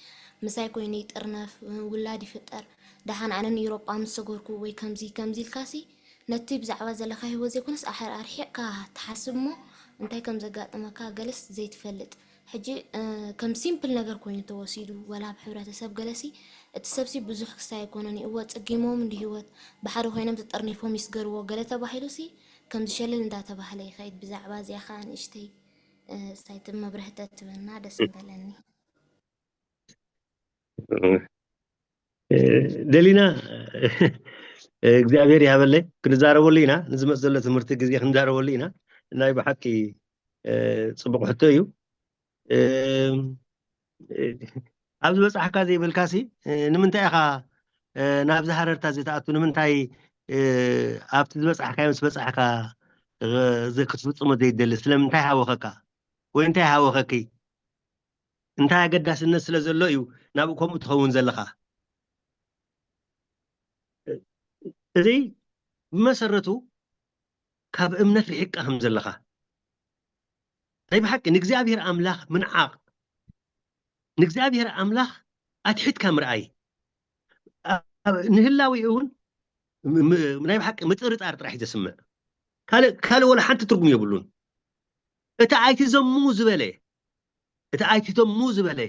مساي يكون يترنف ولادي فتر دحين أنا نيوروب أم سجوركو وي كمزي الكاسي نتيب زعوا زلخا هو زي كونس أحر أرحيق كا تحسبمو انتي كم زقات مكا جلس زي تفلت حجي كم سيمبل نجر كون يتوسيدو ولا بحبرة تسب جلسي التسبسي بزوج ساي كونني قوات تجيمو من دهوت بحرو هينم تطرني فهم يسجروا جلته بحيلوسي كم دشلل ندات بحلي خيط بزعبا زي خان اشتي سايت ما برهتت بنا دس بلني دلينا እግዚአብሔር ያበለይ ክንዛረበሉና ንዝመጽ ዘሎ ትምህርቲ ግዜ ክንዛረበሉና ናይ በሐቂ ጽቡቕ ሕቶ እዩ ኣብዚ በጻሕካ ዘይብልካሲ ንምንታይ ኢኻ ናብ ዝሃረርታ ዝተኣቱ ንምንታይ ኣብቲ ዝበጻሕካዮ ምስ በጻሕካ ክትፍጽሞ ዘይደሊ ስለምንታይ ሃወኸካ ወይ እንታይ ሃወኸኪ እንታይ ኣገዳስነት ስለ ዘሎ እዩ ናብኡ ከምኡ ትኸውን ዘለኻ እዚ ብመሰረቱ ካብ እምነት ርሒቕካ ከም ዘለኻ ናይ ብሓቂ ንእግዚኣብሔር ኣምላኽ ምንዓቕ ንእግዚኣብሔር ኣምላኽ ኣትሒትካ ምርኣይ ንህላዊ እውን ናይ ብሓቂ ምጥርጣር ጥራሕ ዘስምዕ ካልእ ወላ ሓንቲ ትርጉም የብሉን እቲ ኣይትዘሙ ዝበለ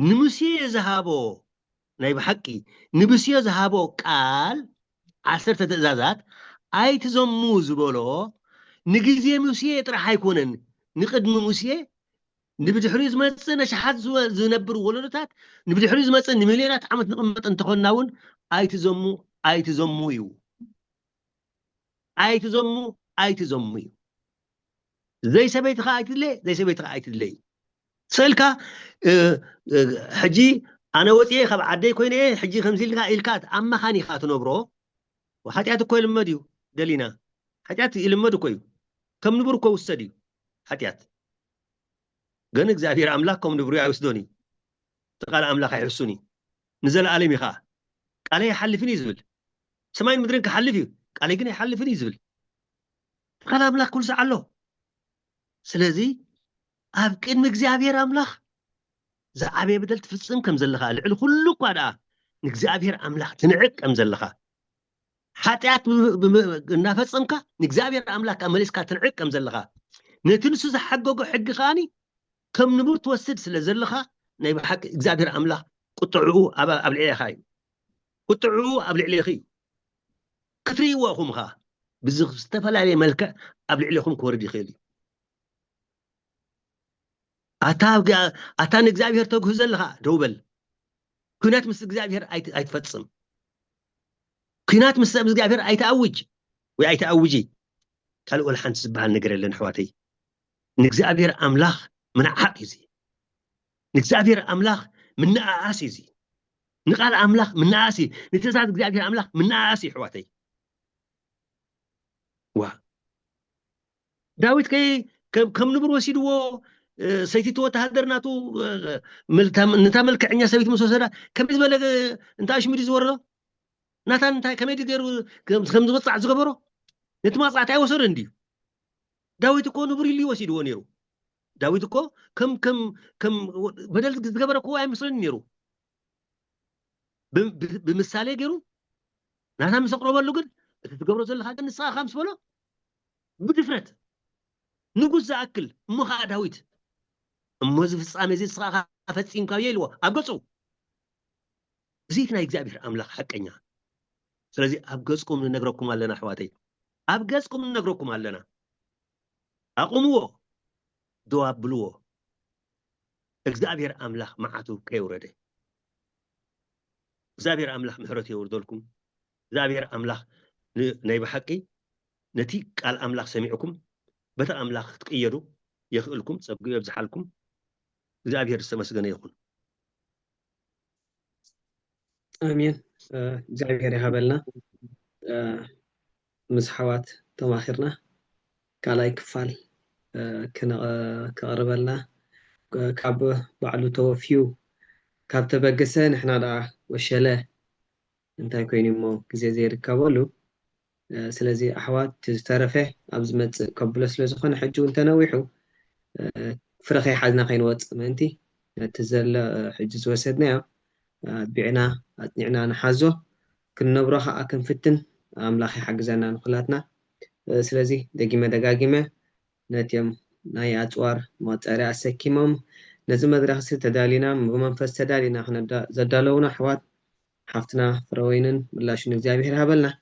ንሙሴ ዝሃቦ ናይ ብሓቂ ንሙሴ ዝሃቦ ቃል 10 ትእዛዛት ኣይትዘሙ ዝበሎ ንግዜ ሙሴ ጥራሕ ኣይኮነን ንቅድሚ ሙሴ ንብድሕሪ ዝመጽእ ነሽሓት ዝነብሩ ወለዶታት ንብድሕሪ ዝመጽእ ንሚልዮናት ዓመት ንቕመጥ እንተኾንና እውን ኣይትዘሙ እዩ ዘይሰበይትኻ ኣይትድለ ስእልካ ሕጂ ኣነ ወፅየ ካብ ዓደይ ኮይነ ሕጂ ከምዚ ኢልካ ኣብ መኻኒኻ ትነብሮ وحتى أتكوي المديو دلينا حتى يلمدو كوي كم نبر كوي السدي حتى جنك زافير أملاك كم نبرو يعوسدوني تقال أملاك يحسوني نزل علي خا قال يحل فيني زبل سماين مدرين كحل فيه قال يجينا يحل فيني زبل قال أملاك كل ساعة له سلازي أبكين مجزافير أملاك زعبي بدلت في الصم كم زلخا العل كله قادا نجزافير أملاك تنعك كم زلخا حتيات نفسمك نجزابير أملاك أمليسك تنعك كم زلخا نتنسو زحقوق حق خاني كم نبور توسد سلزلخا نيب حق جزابير أملاك قطعوه أبلعي خاي قطعوه أبلعي خي كتري واخم خا بزغ استفل عليه ملكة أبلعي خم كوردي خيلي أتا نجزابير توقف زلخا دوبل كنات مس جزابير أيتفتصم كينات مستقبل جابر أيتأوج وأيتأوجي قالوا الحنت سبحان نجر لنا حواتي نجزابير أملاخ من عاقزي نكزابير أملاخ من آسيزي نقال أملاخ من آسي نتزاد كزابير أملاخ من آسي حواتي داويت كي كم نبر وسيدو سيتي تو تهدرناتو نتامل كعنيا سويت مسوسدا كم يزبل انت اش ميدي زورلو ناتان انت كم يدي ديرو كم زبطع زغبرو نتماصع تاي وسر اندي داويت كو نبر لي وسيدو نيرو داويت كو كم بدل زغبرو كو اي مسلن نيرو بمثالي غيرو ناتان مسقرو بلو كن تغبرو زل خاطر نسا خمس بلو بدفرت نقول زاكل مخا داويت موز فصامي زي صخا فصيم كاو يلو ابغصو زيتنا እግዚአብሔር አምላክ ሐቀኛ ስለዚህ አብገጽኩም እንነግረኩም አለና አሕዋተይ አብገጽኩም እንነግረኩም አለና አቁምዎ ዱዓ ብልዎ እግዚአብሔር አምላክ መዓቱ ከይውረደ እግዚአብሔር አምላክ ምሕረት ይወርደልኩም እግዚአብሔር አምላክ ናይ በሐቂ ነቲ ቃል አምላክ ሰሚዕኩም በታ አምላክ ትቀየዱ يخلكم تصبقوا يبزحلكم እግዚአብሔር ተመስገነ ይሁን آمين እግዚአብሔር ይሃበልና مسحوات تماخرنا كالاي كفال كقربلنا كاب بعلو توفيو كاب تبقسه نحنا دا وشله انتي كويني مو كزي زي ركبولو سلازي احوات تزترفه ابز مت قبلس لزخون حجو انت نويحو فرخي حالنا خين وط منتي تزل حجز وسدنا بيعنا اتنعنا نحازو كنبرخ اكن فتن املاخي حجزنا نخلاتنا سلازي دقيمه نتيم ناي اتوار مطاري اسكيمم نزي مدرخ تدالينا بمنفس تدالينا احنا زدالونا حوات حفتنا فروينن ملاشن እግዚአብሔር هبلنا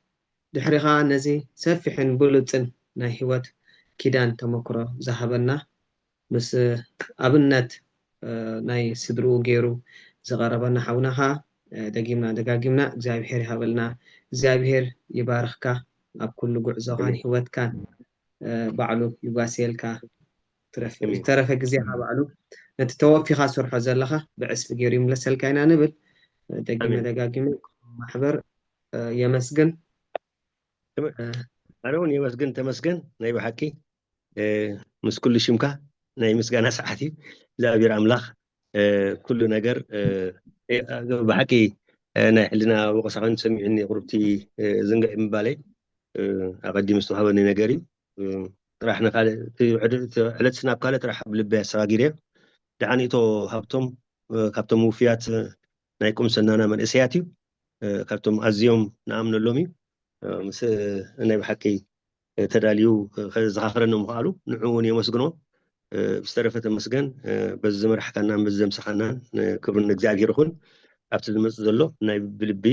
دحريخا نزي سفحن بلطن ناي هوت كيدان تمكرو زهبنا بس ابنت ناي سدرو غيرو زغربنا حونها دقاقمنا እግዚአብሔር هبلنا እግዚአብሔር يباركك اب كل غعزوان هوت كان بعلو يباسيلكا ترف غزيها بعلو نتتوفي خاص روح زلخه بعسف غير يملسلكا انا نبل دقاقم محبر يمسجن أنا يمسجن تمسجن ناي بحكي مس كل شمكا ناي مسجنا ساعتي እግዚአብሔር أملاخ كل نجر بحكي أنا حلنا وقصعن سمعني قربتي زنقة مبالي أقدم استوهبني نجاري راح نقال على سناب قالت راح بلبي سراغيري دعني تو هبتم كابتم وفيات نايكم سنانا من اسياتي كابتم ازيوم نامن لومي مس انا بحكي تداليو زخرنم قالو نعون يمسغنو بسترفت مسغن بزمر حكنا بزم سخنا كبرن እግዚአብሔር ይሁን ኣብቲ ዝመጽ ዘሎ ናይ ብልቢ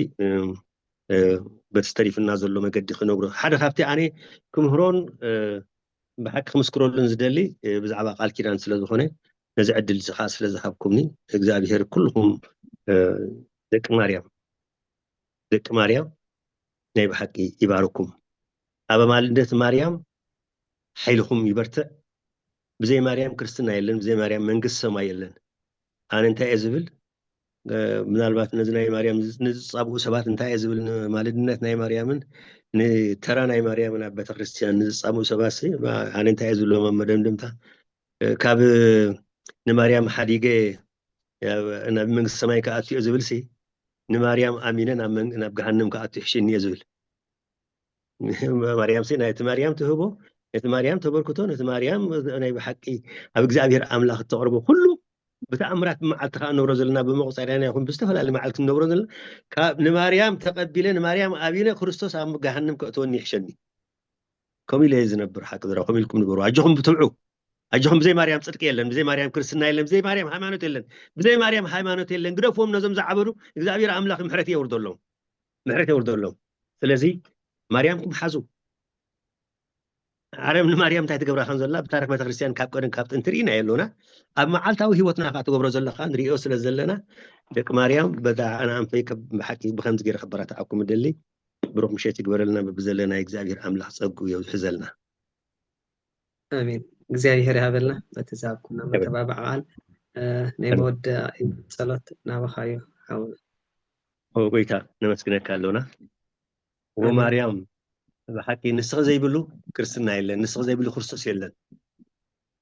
በተስተሪፍና ዘሎ መገዲ ክነግሮ ሓደ ካብቲ ኣነ ክምህሮን بحق خمسكرولن زدلي بزعبا قال كيران سلازخونه نزي عدل خاص سلازخابكمني እግዚአብሔር كلهم دق مريم ناي بحقي يباركم ابا مالدت مريم حيلكم يبرت بزي مريم كريستنا يلن بزي مريم منقس سما يلن انا انت ازبل ምናልባት እነዚህ ናይ ማርያም ንዝጻብኡ ሰባት እንታይ ዝብል ማለድነት ናይ ማርያምን ተራ ናይ ማርያምን ኣብ ቤተ ክርስቲያን ንዝጻብኡ ሰባት ኣነ እንታይ ዝብሎም መደምደምታ ካብ ንማርያም ሓዲገ ናብ መንግስቲ ሰማይ ከኣትዮ ዝብል ሲ ንማርያም ኣሚነ ናብ ገሃነም ከኣትዮ ሕሽኒ ዝብል ማርያም ሲ ናይቲ ማርያም ትህቦ እቲ ማርያም ተበርክቶ ነቲ ማርያም ናይ በሓቂ ኣብ እግዚአብሔር ኣምላኽ ተቕርቦ ኩሉ بتأمرات معلتها نورو زلنا بمقصرين يكون بستفلا معلت نورو زل نماريام تقبلين نماريام أبينا كريستوس عم جهنم كأتوني حشني كمي لازم نبر حق ذرا كمي لكم نبرو أجهم بتوعو أجهم زي مريم صدق يلن زي مريم كريستنا يلن زي مريم هيمانوت يلن زي مريم هيمانوت يلن قدفهم نزم زعبرو إذا أملاك محرتي يوردلهم سلازي مريمكم حزو عرم مريم تاعت قبر خان زلا بتاريخ مت كريستيان كاب قرن كاب انترينا يلونا اب معلتاو هيوتنا كاتو قبر زلا خان ريو سلازلنا دك مريم بدا انا ام فيك بحكي بخمس غير خبرات اكم دلي بروح مشيت يقبر لنا بزلنا እግዚአብሔር አምላክ ጸጉ يحزلنا امين እግዚአብሔር ያበልና በተዛብኩና መተባበዕ ቃል ናይ መወዳእታ ጸሎት ናበኻዮ ሓውና ጎይታ ነመስግነካ ኣለውና ወማርያም ብሓቂ ንስኽ ዘይብሉ ክርስትና የለን ንስኽ ዘይብሉ ክርስቶስ የለን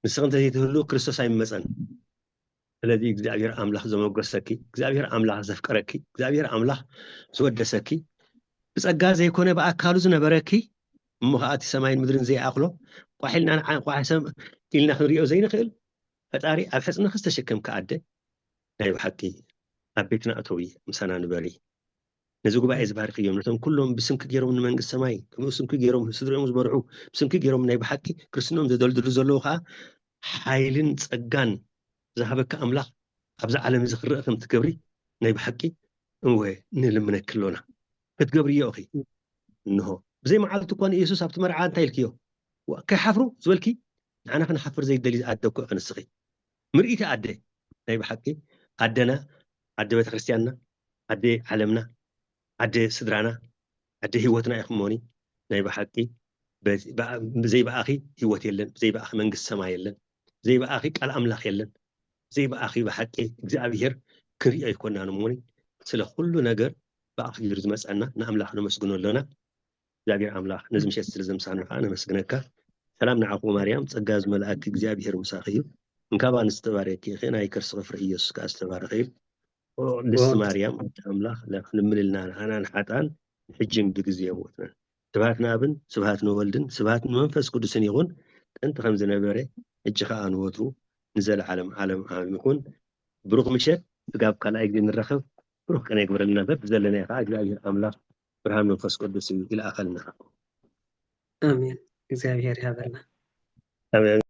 ንስኽ እንተዘይትህሉ ክርስቶስ ኣይመፀን ስለዚ እግዚአብሔር ኣምላኽ ዘመጎሰኪ እግዚአብሔር ኣምላኽ ዘፍቀረኪ እግዚአብሔር ኣምላኽ ዝወደሰኪ ብጸጋ ዘይኮነ ብኣካሉ ዝነበረኪ እሞ ከዓ እቲ ሰማይን ምድርን ዘይኣኽሎ ቋሒልና ቋሒሰም ኢልና ክንሪኦ ዘይንኽእል ፈጣሪ ኣብ ሕፅንኽ ዝተሸከምካ ኣደ ናይ ብሓቂ ኣብ ቤትና እተዊ ምሳና ንበሊ ነዚ ጉባኤ ዝባርክ እዮም ነቶም ኩሎም ብስንኪ ገይሮም ንመንግስቲ ሰማይ ብስንኪ ገይሮም ስድሮም ዝመርሑ ብስንኪ ገይሮም ናይ ብሓቂ ክርስትኖም ዘደልድሉ ዘለዉ ከዓ ሓይልን ጸጋን ዝሃበካ ኣምላኽ ኣብዛ ዓለም እዚ ክርአ ከም ትገብሪ ናይ ብሓቂ እወ ንልምነክ ኣለና ክትገብርዮ እኺ እንሆ ብዘይ መዓልቲ እኳ ንኢየሱስ ኣብቲ መርዓ እንታይ ኢልክዮ ከይሓፍሩ ዝበልኪ ንዓና ክንሓፍር ዘይደሊ ኣደ እኮ ኣንስኺ ምርኢቲ ኣደ ናይ ብሓቂ ኣደና ኣደ ቤተ ክርስቲያንና ኣደ ዓለምና ኣደ ስድራና ኣደ ህይወትና ኢኹሞኒ ናይ ብሓቂ ዘይበኣኺ ህይወት የለን ዘይበኣኺ መንግስቲ ሰማይ የለን ዘይበኣኺ ቃል ኣምላኽ የለን ዘይበኣኺ ብሓቂ እግዚአብሔር ክሪኦ ይኮናን እሞኒ ስለ ኩሉ ነገር ብኣኽቢር ዝመፀና ንኣምላኽ ነመስግኖ ኣለና እግዚአብሔር ኣምላኽ ነዚ ምሸት ስለ ዘምሳና ከዓ ነመስግነካ ሰላም ንዓኹም ማርያም ጸጋ ዝመልአኪ እግዚአብሔር ምሳኺ እዩ እንካባ ንዝተባረኪ ኢኺ ናይ ከርሲ ፍሬ ኢየሱስ ከዓ ዝተባረኸ እዩ ቅድስቲ ማርያም ኣምላኽ ንምልልና ንዓና ንሓጣን ሕጅን ብግዜ ሞትና ስብሃት ንኣብን ስብሃት ንወልድን ስብሃት ንመንፈስ ቅዱስን ይኹን ጥንቲ ከም ዝነበረ ሕጂ ከዓ ንወትሩ ንዘለዓለም ዓለም ዓለም ይኹን ብሩኽ ምሸት ስጋብ ካልኣይ ግዜ ንረኸብ ብሩኽ ቀን ይግበረልና በብዘለና ከዓ እግዚአብሔር ኣምላኽ ብርሃን መንፈስ ቅዱስ ይልኣኸልና አሜን እግዚአብሔር ያበልና አሜን